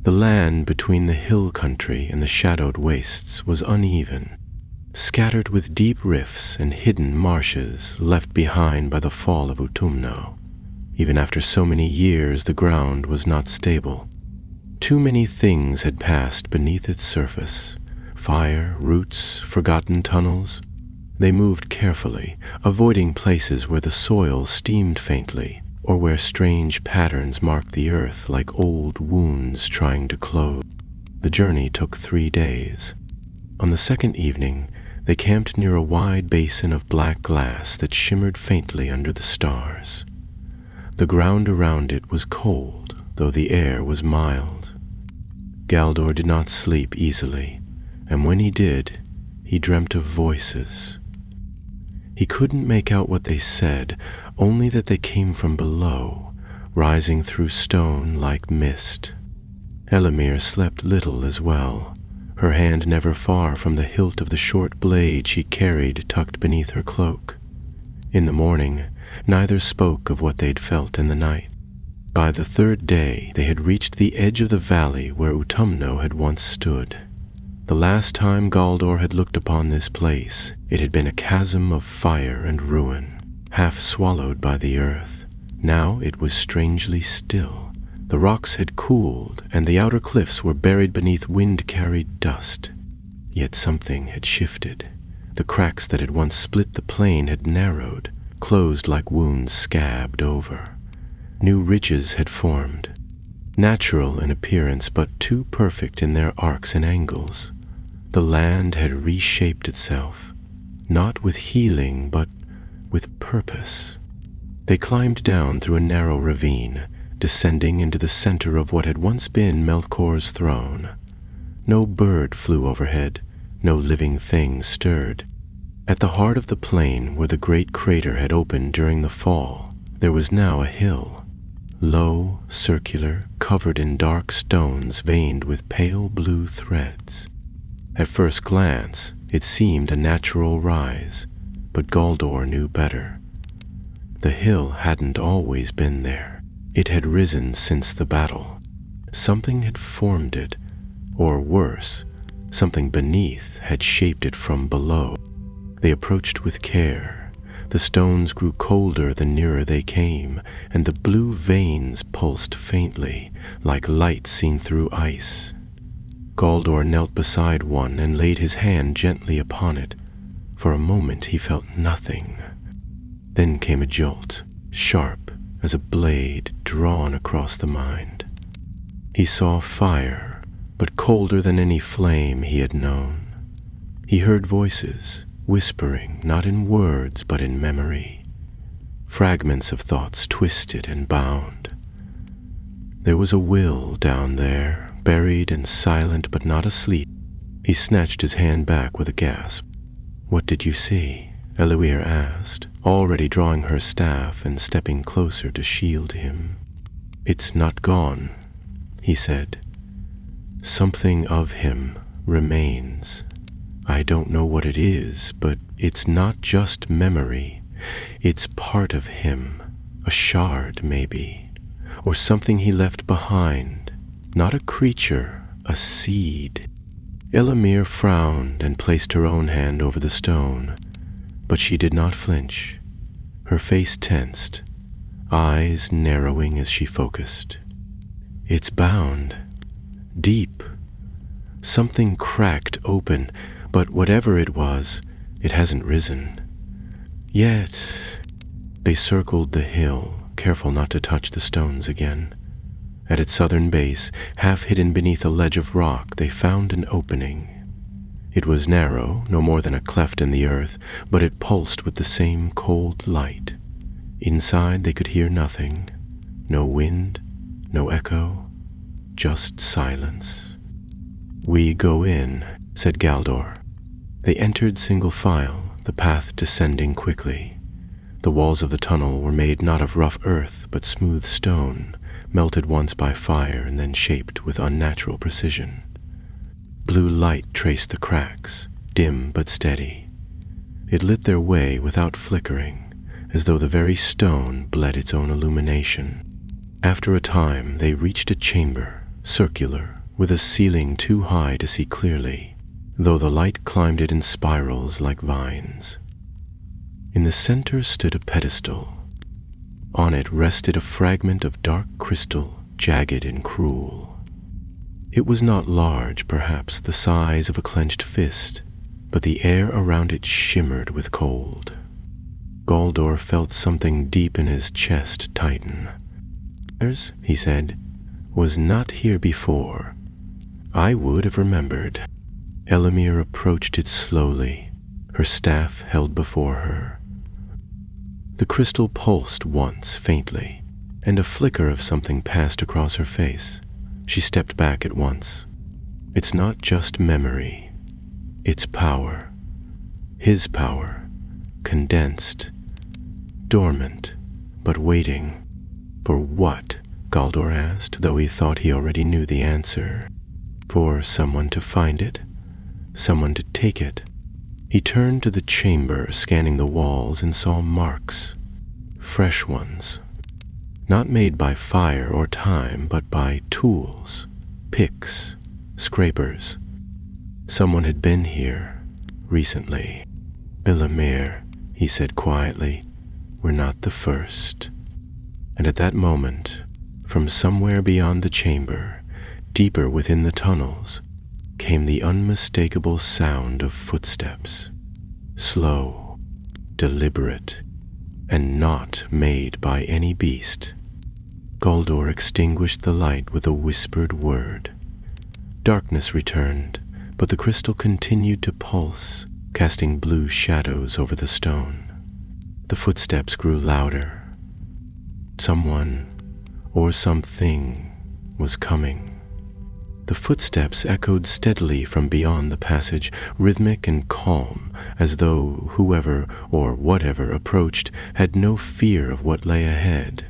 The land between the hill country and the shadowed wastes was uneven, scattered with deep rifts and hidden marshes left behind by the fall of Utumno. Even after so many years, the ground was not stable. Too many things had passed beneath its surface. Fire, roots, forgotten tunnels. They moved carefully, avoiding places where the soil steamed faintly, or where strange patterns marked the earth like old wounds trying to close. The journey took 3 days. On the second evening, they camped near a wide basin of black glass that shimmered faintly under the stars. The ground around it was cold, though the air was mild. Galdor did not sleep easily, and when he did, he dreamt of voices. He couldn't make out what they said, only that they came from below, rising through stone like mist. Elamir slept little as well, her hand never far from the hilt of the short blade she carried tucked beneath her cloak. In the morning, neither spoke of what they'd felt in the night. By the 3rd day, they had reached the edge of the valley where Utumno had once stood. The last time Galdor had looked upon this place, it had been a chasm of fire and ruin, half swallowed by the earth. Now it was strangely still. The rocks had cooled, and the outer cliffs were buried beneath wind-carried dust. Yet something had shifted. The cracks that had once split the plain had narrowed, closed like wounds scabbed over. New ridges had formed, natural in appearance but too perfect in their arcs and angles. The land had reshaped itself, not with healing but with purpose. They climbed down through a narrow ravine, descending into the center of what had once been Melkor's throne. No bird flew overhead, no living thing stirred. At the heart of the plain where the great crater had opened during the fall, there was now a hill, low, circular, covered in dark stones veined with pale blue threads. At first glance, it seemed a natural rise, but Galdor knew better. The hill hadn't always been there. It had risen since the battle. Something had formed it, or worse, something beneath had shaped it from below. They approached with care. The stones grew colder the nearer they came, and the blue veins pulsed faintly, like light seen through ice. Galdor knelt beside one and laid his hand gently upon it. For a moment he felt nothing. Then came a jolt, sharp as a blade drawn across the mind. He saw fire, but colder than any flame he had known. He heard voices, whispering not in words but in memory. Fragments of thoughts twisted and bound. There was a will down there, buried and silent but not asleep. He snatched his hand back with a gasp. "What did you see?" Eluir asked, already drawing her staff and stepping closer to shield him. "It's not gone," he said. "Something of him remains. I don't know what it is, but it's not just memory. It's part of him, a shard maybe, or something he left behind. Not a creature, a seed." Elamir frowned and placed her own hand over the stone, but she did not flinch. Her face tensed, eyes narrowing as she focused. "It's bound, deep. Something cracked open, but whatever it was, it hasn't risen. Yet." They circled the hill, careful not to touch the stones again. At its southern base, half hidden beneath a ledge of rock, they found an opening. It was narrow, no more than a cleft in the earth, but it pulsed with the same cold light. Inside they could hear nothing. No wind, no echo, just silence. "We go in," said Galdor. They entered single file, the path descending quickly. The walls of the tunnel were made not of rough earth, but smooth stone, melted once by fire and then shaped with unnatural precision. Blue light traced the cracks, dim but steady. It lit their way without flickering, as though the very stone bled its own illumination. After a time, they reached a chamber, circular, with a ceiling too high to see clearly, though the light climbed it in spirals like vines. In the center stood a pedestal. On it rested a fragment of dark crystal, jagged and cruel. It was not large, perhaps the size of a clenched fist, but the air around it shimmered with cold. Galdor felt something deep in his chest tighten. "Yours," he said, "was not here before. I would have remembered." Elamir approached it slowly, her staff held before her. The crystal pulsed once faintly, and a flicker of something passed across her face. She stepped back at once. "It's not just memory. It's power. His power, condensed, dormant, but waiting." "For what?" Galdor asked, though he thought he already knew the answer. "For someone to find it, someone to take it." He turned to the chamber, scanning the walls, and saw marks, fresh ones, not made by fire or time, but by tools, picks, scrapers. Someone had been here recently. "Elamir," he said quietly, "we're not the first." And at that moment, from somewhere beyond the chamber, deeper within the tunnels, came the unmistakable sound of footsteps, slow, deliberate, and not made by any beast. Galdor extinguished the light with a whispered word. Darkness returned, but the crystal continued to pulse, casting blue shadows over the stone. The footsteps grew louder. Someone, or something, was coming. The footsteps echoed steadily from beyond the passage, rhythmic and calm, as though whoever or whatever approached had no fear of what lay ahead.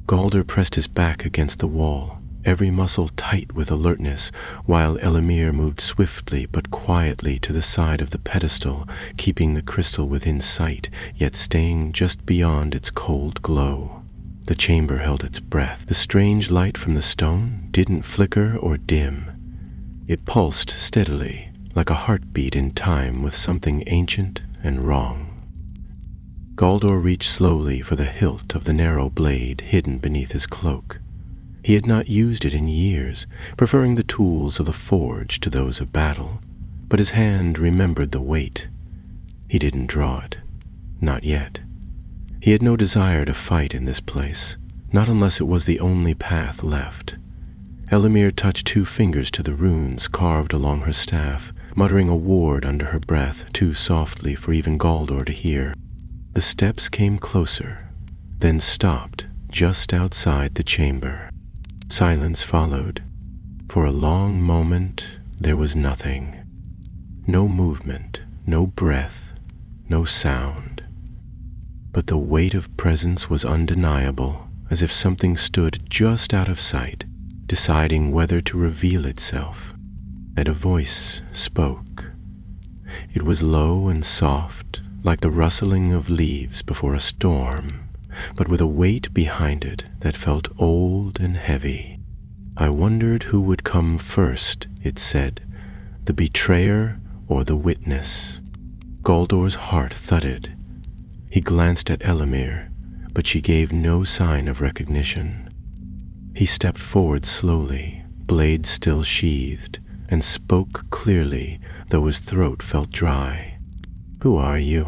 Galdor pressed his back against the wall, every muscle tight with alertness, while Elamir moved swiftly but quietly to the side of the pedestal, keeping the crystal within sight, yet staying just beyond its cold glow. The chamber held its breath. The strange light from the stone didn't flicker or dim. It pulsed steadily, like a heartbeat in time with something ancient and wrong. Galdor reached slowly for the hilt of the narrow blade hidden beneath his cloak. He had not used it in years, preferring the tools of the forge to those of battle, but his hand remembered the weight. He didn't draw it. Not yet. He had no desire to fight in this place, not unless it was the only path left. Elamir touched 2 fingers to the runes carved along her staff, muttering a word under her breath, too softly for even Galdor to hear. The steps came closer, then stopped just outside the chamber. Silence followed. For a long moment there was nothing. No movement, no breath, no sound. But the weight of presence was undeniable, as if something stood just out of sight, deciding whether to reveal itself. And a voice spoke. It was low and soft, like the rustling of leaves before a storm, but with a weight behind it that felt old and heavy. "I wondered who would come first," it said, "the betrayer or the witness." Galdor's heart thudded. He glanced at Elamir, but she gave no sign of recognition. He stepped forward slowly, blade still sheathed, and spoke clearly, though his throat felt dry. "Who are you?"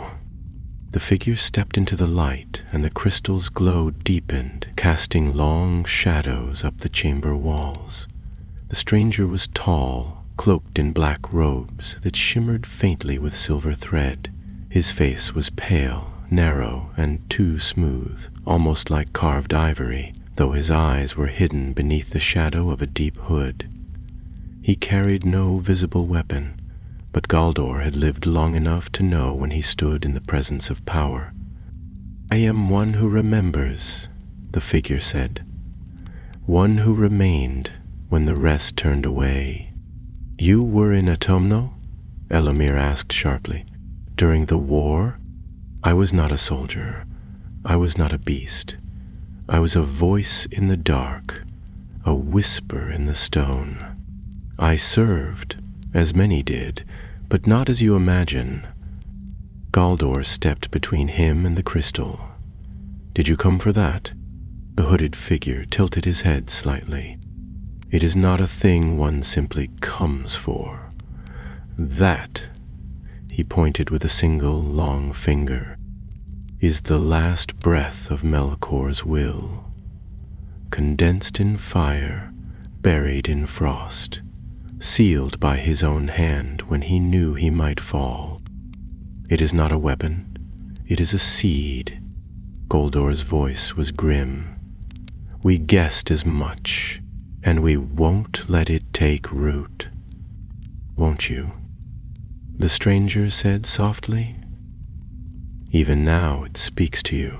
The figure stepped into the light, and the crystal's glow deepened, casting long shadows up the chamber walls. The stranger was tall, cloaked in black robes that shimmered faintly with silver thread. His face was pale, narrow, and too smooth, almost like carved ivory, though his eyes were hidden beneath the shadow of a deep hood. He carried no visible weapon, but Galdor had lived long enough to know when he stood in the presence of power. "I am one who remembers," the figure said. "One who remained when the rest turned away." "You were in Utumno?" Elamir asked sharply. "During the war?" "I was not a soldier. I was not a beast. I was a voice in the dark, a whisper in the stone. I served, as many did, but not as you imagine." Galdor stepped between him and the crystal. Did you come for that? The hooded figure tilted his head slightly. It is not a thing one simply comes for. That, he pointed with a single long finger, is the last breath of Melkor's will, condensed in fire, buried in frost, sealed by his own hand when he knew he might fall. It is not a weapon, it is a seed. Goldor's voice was grim. We guessed as much, and we won't let it take root. Won't you? The stranger said softly. Even now it speaks to you.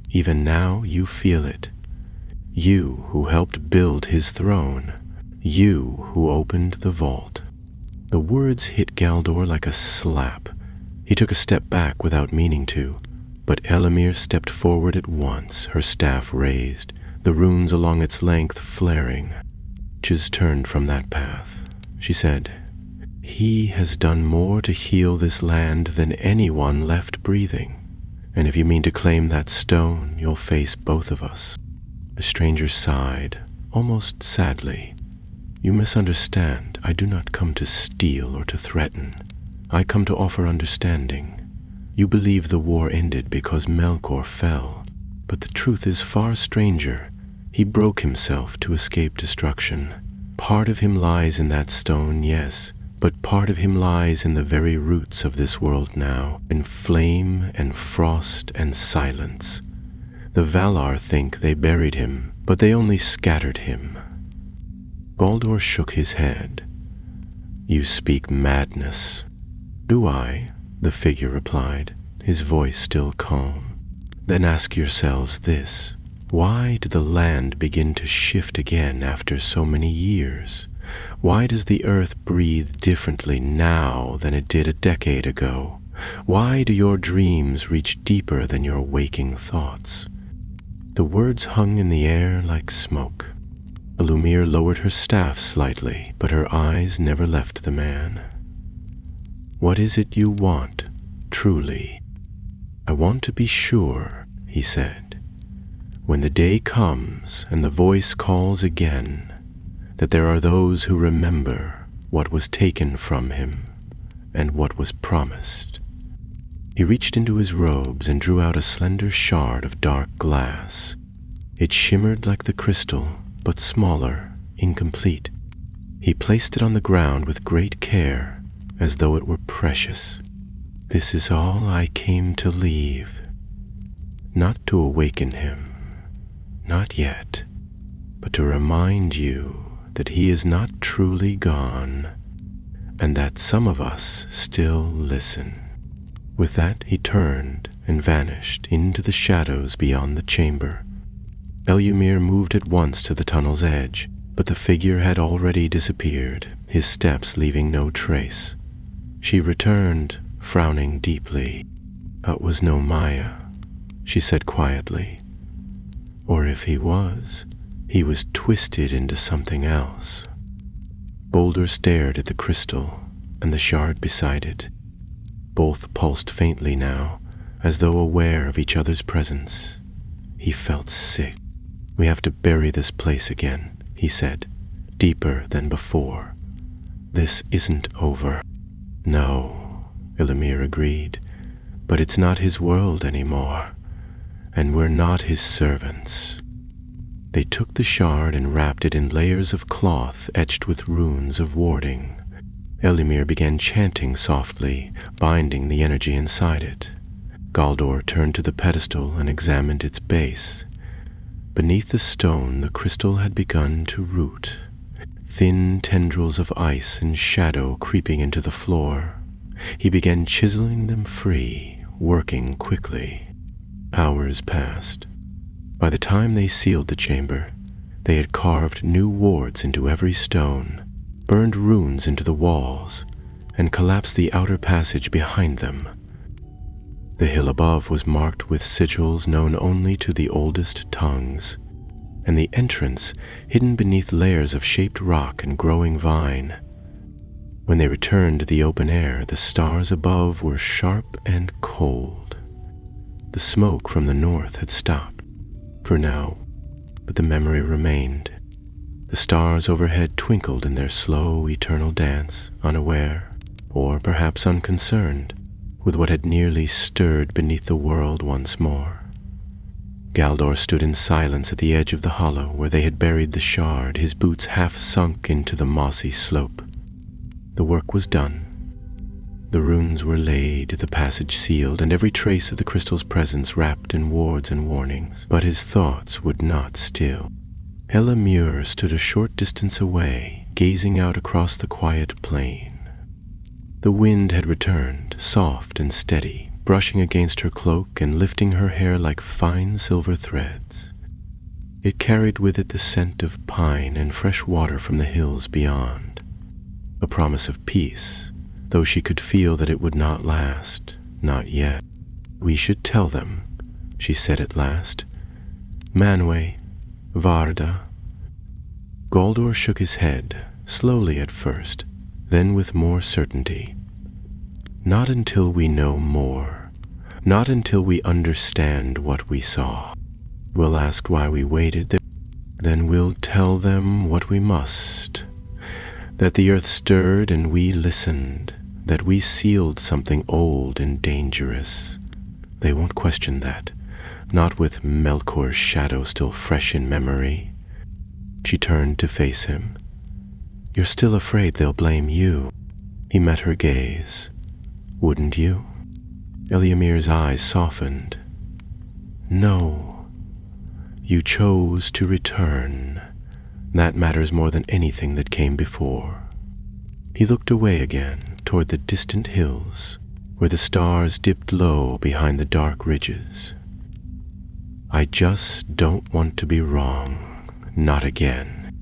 Even now you feel it. You who helped build his throne. You who opened the vault. The words hit Galdor like a slap. He took a step back without meaning to, but Elimir stepped forward at once, her staff raised, the runes along its length flaring. Chiz turned from that path. She said, He has done more to heal this land than anyone left breathing. And if you mean to claim that stone, you'll face both of us. The stranger sighed, almost sadly. You misunderstand. I do not come to steal or to threaten. I come to offer understanding. You believe the war ended because Melkor fell, but the truth is far stranger. He broke himself to escape destruction. Part of him lies in that stone, yes, but part of him lies in the very roots of this world now, in flame and frost and silence. The Valar think they buried him, but they only scattered him. Galdor shook his head. You speak madness. Do I? The figure replied, his voice still calm. Then ask yourselves this. Why did the land begin to shift again after so many years? Why does the earth breathe differently now than it did a decade ago? Why do your dreams reach deeper than your waking thoughts? The words hung in the air like smoke. Elumir lowered her staff slightly, but her eyes never left the man. What is it you want, truly? I want to be sure, he said, when the day comes and the voice calls again, that there are those who remember what was taken from him and what was promised. He reached into his robes and drew out a slender shard of dark glass. It shimmered like the crystal, but smaller, incomplete. He placed it on the ground with great care, as though it were precious. This is all I came to leave. Not to awaken him, not yet, but to remind you that he is not truly gone, and that some of us still listen. With that he turned and vanished into the shadows beyond the chamber. Elumir moved at once to the tunnel's edge, but the figure had already disappeared, his steps leaving no trace. She returned, frowning deeply. That was no Maya, she said quietly. Or if he was twisted into something else. Boulder stared at the crystal and the shard beside it. Both pulsed faintly now, as though aware of each other's presence. He felt sick. We have to bury this place again, he said, deeper than before. This isn't over. No, Elumir agreed, but it's not his world anymore, and we're not his servants. They took the shard and wrapped it in layers of cloth etched with runes of warding. Elumir began chanting softly, binding the energy inside it. Galdor turned to the pedestal and examined its base. Beneath the stone, the crystal had begun to root, thin tendrils of ice and shadow creeping into the floor. He began chiseling them free, working quickly. Hours passed. By the time they sealed the chamber, they had carved new wards into every stone, burned runes into the walls, and collapsed the outer passage behind them. The hill above was marked with sigils known only to the oldest tongues, and the entrance hidden beneath layers of shaped rock and growing vine. When they returned to the open air, the stars above were sharp and cold. The The smoke from the north had stopped, for now, but the memory remained. The stars overhead twinkled in their slow, eternal dance, unaware, or perhaps unconcerned, with what had nearly stirred beneath the world once more. Galdor stood in silence at the edge of the hollow where they had buried the shard, his boots half sunk into the mossy slope. The work was done. The runes were laid, the passage sealed, and every trace of the crystal's presence wrapped in wards and warnings. But his thoughts would not still. Elamure stood a short distance away, gazing out across the quiet plain. The wind had returned, soft and steady, brushing against her cloak and lifting her hair like fine silver threads. It carried with it the scent of pine and fresh water from the hills beyond, a promise of peace, though she could feel that it would not last, not yet. "We should tell them," she said at last. "Manwë, Varda." Galdor shook his head, slowly at first, then with more certainty. "Not until we know more, not until we understand what we saw. We'll ask why we waited, then we'll tell them what we must. That the earth stirred and we listened, that we sealed something old and dangerous. They won't question that, not with Melkor's shadow still fresh in memory." She turned to face him. "You're still afraid they'll blame you." He met her gaze. "Wouldn't you?" Eliamir's eyes softened. "No. You chose to return. That matters more than anything that came before." He looked away again, toward the distant hills, where the stars dipped low behind the dark ridges. "I just don't want to be wrong. Not again."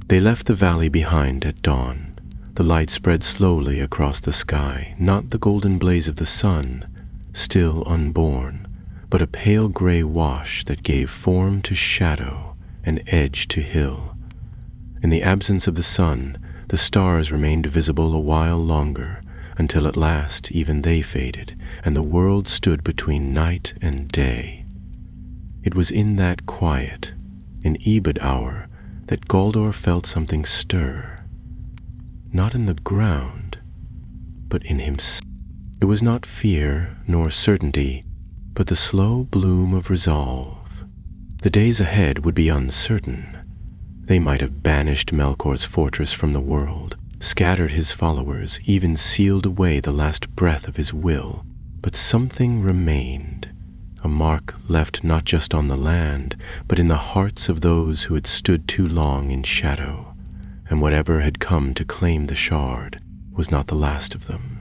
They left the valley behind at dawn. The light spread slowly across the sky, not the golden blaze of the sun, still unborn, but a pale gray wash that gave form to shadow and edge to hill. In the absence of the sun, the stars remained visible a while longer, until at last even they faded, and the world stood between night and day. It was in that quiet, an Ebed hour, that Galdor felt something stir, not in the ground, but in himself. It was not fear nor certainty, but the slow bloom of resolve. The days ahead would be uncertain. They might have banished Melkor's fortress from the world, scattered his followers, even sealed away the last breath of his will, but something remained, a mark left not just on the land, but in the hearts of those who had stood too long in shadow, and whatever had come to claim the shard was not the last of them.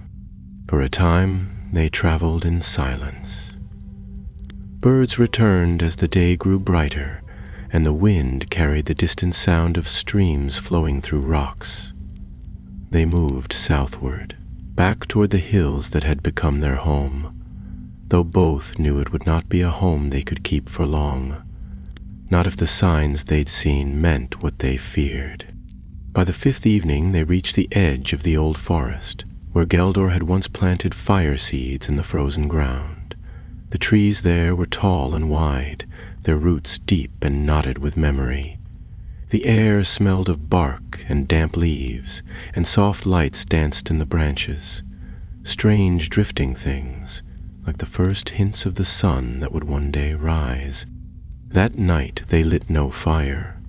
For a time they traveled in silence. Birds returned as the day grew brighter, and the wind carried the distant sound of streams flowing through rocks. They moved southward, back toward the hills that had become their home, though both knew it would not be a home they could keep for long, not if the signs they'd seen meant what they feared. By the fifth evening they reached the edge of the old forest, where Galdor had once planted fire seeds in the frozen ground. The trees there were tall and wide, their roots deep and knotted with memory. The air smelled of bark and damp leaves, and soft lights danced in the branches, strange drifting things, like the first hints of the sun that would one day rise. That night they lit no fire.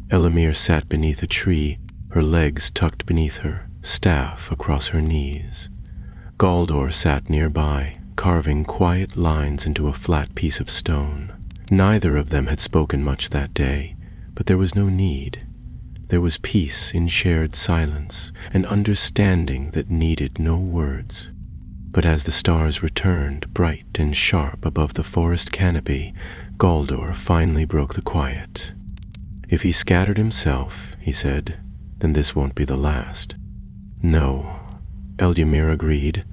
Elamir sat beneath a tree, her legs tucked beneath her, staff across her knees. Galdor sat nearby, carving quiet lines into a flat piece of stone. Neither of them had spoken much that day, but there was no need. There was peace in shared silence, an understanding that needed no words. But as the stars returned, bright and sharp above the forest canopy, Galdor finally broke the quiet. "If he scattered himself," he said, "then this won't be the last." "No," Eldamir agreed,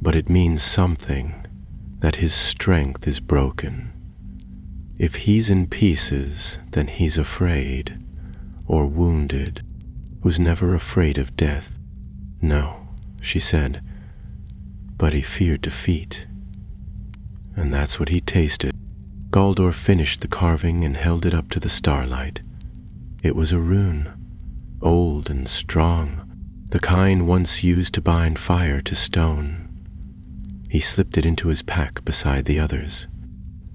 "but it means something, that his strength is broken. If he's in pieces, then he's afraid, or wounded, was never afraid of death." "No," she said, "but he feared defeat." and that's what he tasted. Galdor finished the carving and held it up to the starlight. It was a rune, old and strong, the kind once used to bind fire to stone. He slipped it into his pack beside the others.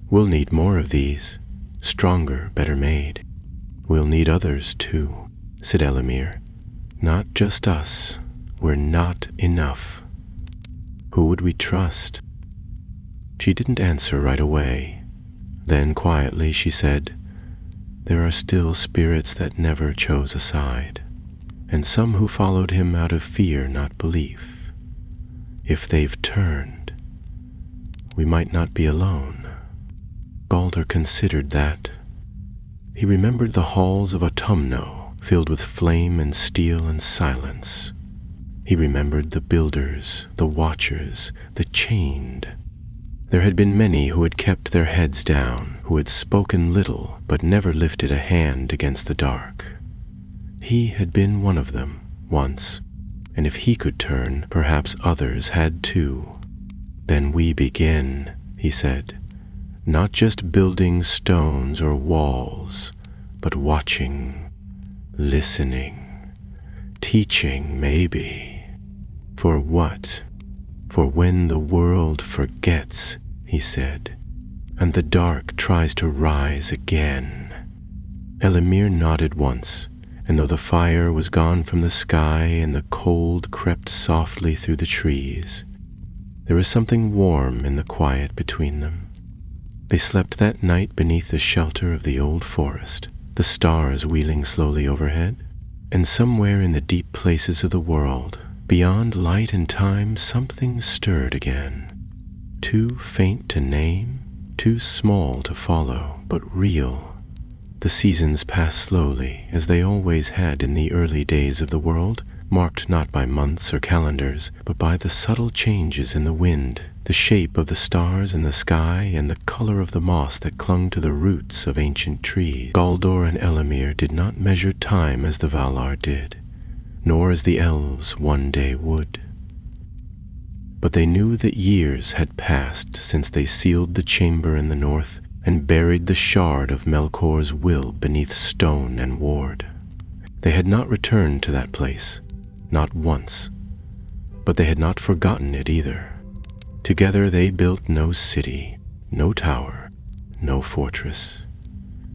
We'll need more of these, stronger, better made. We'll need others too, said Elamir. Not just us. We're not enough. Who would we trust? She didn't answer right away. Then quietly she said, there are still spirits that never chose a side, and some who followed him out of fear, not belief. If they've turned, we might not be alone. Galdor considered that. He remembered the halls of Utumno, filled with flame and steel and silence. He remembered the builders, the watchers, the chained. There had been many who had kept their heads down, who had spoken little but never lifted a hand against the dark. He had been one of them once, and if he could turn, perhaps others had too. Then we begin, he said, not just building stones or walls, but watching, listening, teaching maybe. For what? For when the world forgets, he said, and the dark tries to rise again. Elamir nodded once, and though the fire was gone from the sky and the cold crept softly through the trees, there was something warm in the quiet between them. They slept that night beneath the shelter of the old forest, the stars wheeling slowly overhead, and somewhere in the deep places of the world, beyond light and time, something stirred again. Too faint to name, too small to follow, but real. The seasons passed slowly, as they always had in the early days of the world, marked not by months or calendars, but by the subtle changes in the wind, the shape of the stars in the sky, and the color of the moss that clung to the roots of ancient trees. Galdor and Elamir did not measure time as the Valar did, nor as the elves one day would. But they knew that years had passed since they sealed the chamber in the north and buried the shard of Melkor's will beneath stone and ward. They had not returned to that place, not once, but they had not forgotten it either. Together they built no city, no tower, no fortress.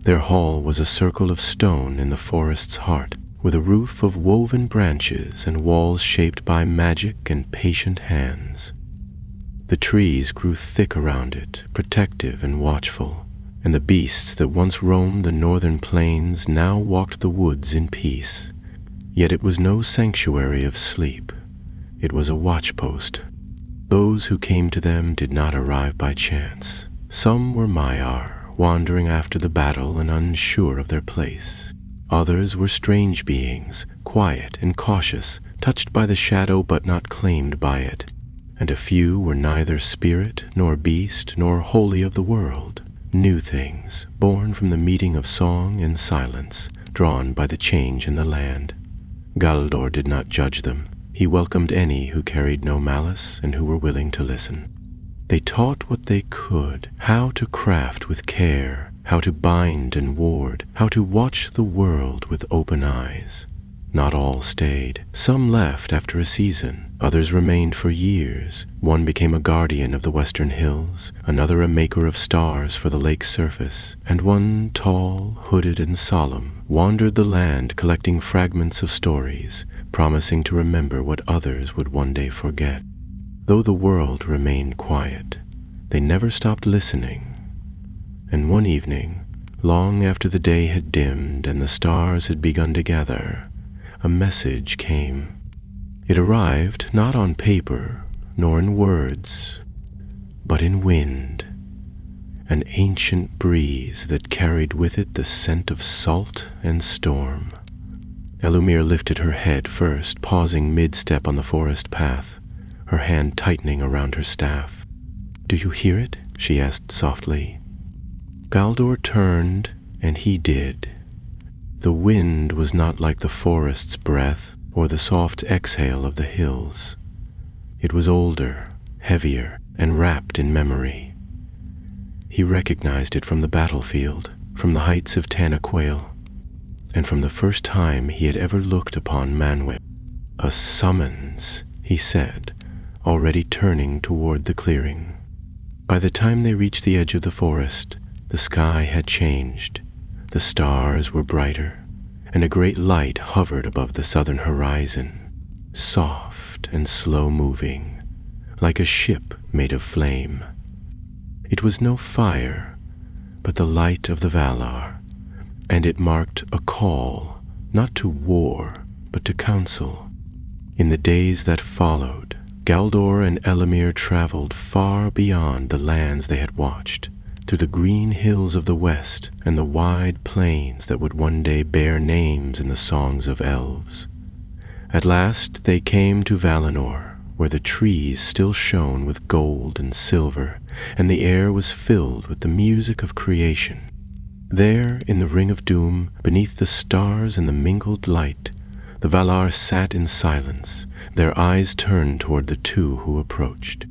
Their hall was a circle of stone in the forest's heart, with a roof of woven branches and walls shaped by magic and patient hands. The trees grew thick around it, protective and watchful, and the beasts that once roamed the northern plains now walked the woods in peace. Yet it was no sanctuary of sleep. It was a watchpost. Those who came to them did not arrive by chance. Some were Maiar, wandering after the battle and unsure of their place. Others were strange beings, quiet and cautious, touched by the shadow but not claimed by it. And a few were neither spirit nor beast nor wholly of the world, new things, born from the meeting of song and silence, drawn by the change in the land. Galdor did not judge them. He welcomed any who carried no malice and who were willing to listen. They taught what they could, how to craft with care, how to bind and ward, how to watch the world with open eyes. Not all stayed. Some left after a season. Others remained for years. One became a guardian of the western hills, another a maker of stars for the lake's surface, and one, tall, hooded, and solemn, wandered the land collecting fragments of stories, promising to remember what others would one day forget. Though the world remained quiet, they never stopped listening. And one evening, long after the day had dimmed and the stars had begun to gather, a message came. It arrived not on paper, nor in words, but in wind, an ancient breeze that carried with it the scent of salt and storm. Elumir lifted her head first, pausing mid-step on the forest path, her hand tightening around her staff. "Do you hear it?" she asked softly. Galdor turned, and he did. The wind was not like the forest's breath or the soft exhale of the hills. It was older, heavier, and wrapped in memory. He recognized it from the battlefield, from the heights of Tanaquail, and from the first time he had ever looked upon Manwë. "A summons," he said, already turning toward the clearing. By the time they reached the edge of the forest, the sky had changed. The stars were brighter, and a great light hovered above the southern horizon, soft and slow-moving, like a ship made of flame. It was no fire, but the light of the Valar, and it marked a call, not to war, but to council. In the days that followed, Galdor and Elamir traveled far beyond the lands they had watched, to the green hills of the west and the wide plains that would one day bear names in the songs of elves. At last they came to Valinor, where the trees still shone with gold and silver, and the air was filled with the music of creation. There, in the Ring of Doom, beneath the stars and the mingled light, the Valar sat in silence, their eyes turned toward the two who approached.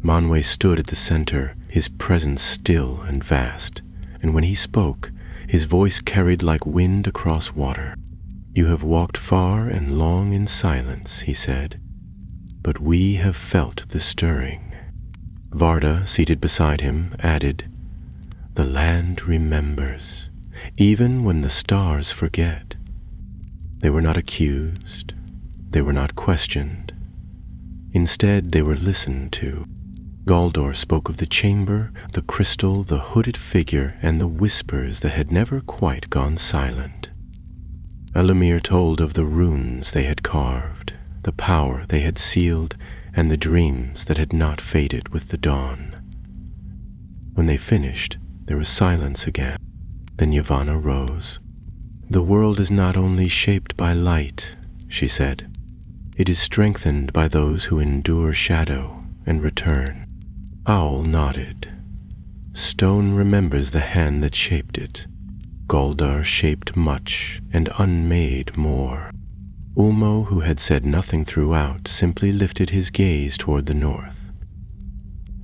Manwë stood at the center, his presence still and vast, and when he spoke, his voice carried like wind across water. "You have walked far and long in silence," he said, "but we have felt the stirring." Varda, seated beside him, added, "The land remembers, even when the stars forget." They were not accused, they were not questioned. Instead, they were listened to. Galdor spoke of the chamber, the crystal, the hooded figure, and the whispers that had never quite gone silent. Elamir told of the runes they had carved, the power they had sealed, and the dreams that had not faded with the dawn. When they finished, there was silence again. Then Yavanna rose. "The world is not only shaped by light," she said. "It is strengthened by those who endure shadow and return." Owl nodded. "Stone remembers the hand that shaped it. Galdar shaped much and unmade more." Ulmo, who had said nothing throughout, simply lifted his gaze toward the north.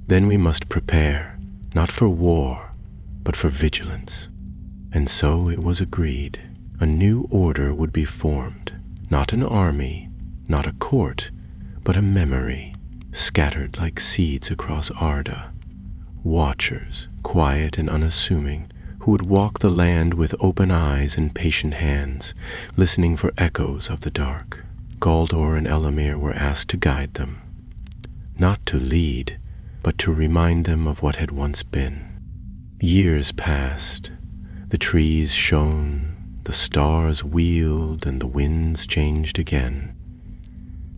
"Then we must prepare, not for war, but for vigilance." And so it was agreed. A new order would be formed, not an army, not a court, but a memory, scattered like seeds across Arda. Watchers, quiet and unassuming, who would walk the land with open eyes and patient hands, listening for echoes of the dark. Galdor and Elamir were asked to guide them, not to lead, but to remind them of what had once been. Years passed. The trees shone, the stars wheeled, and the winds changed again.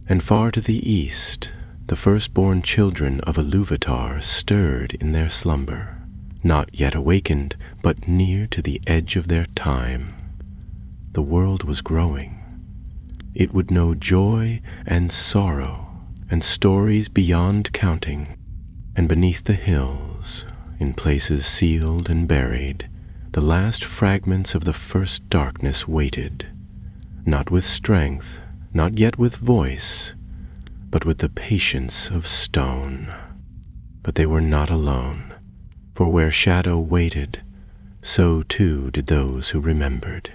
And far to the east, the firstborn children of Iluvatar stirred in their slumber, not yet awakened, but near to the edge of their time. The world was growing. It would know joy and sorrow, and stories beyond counting. And beneath the hills, in places sealed and buried, the last fragments of the first darkness waited, not with strength, not yet with voice, but with the patience of stone. But they were not alone, for where shadow waited, so too did those who remembered.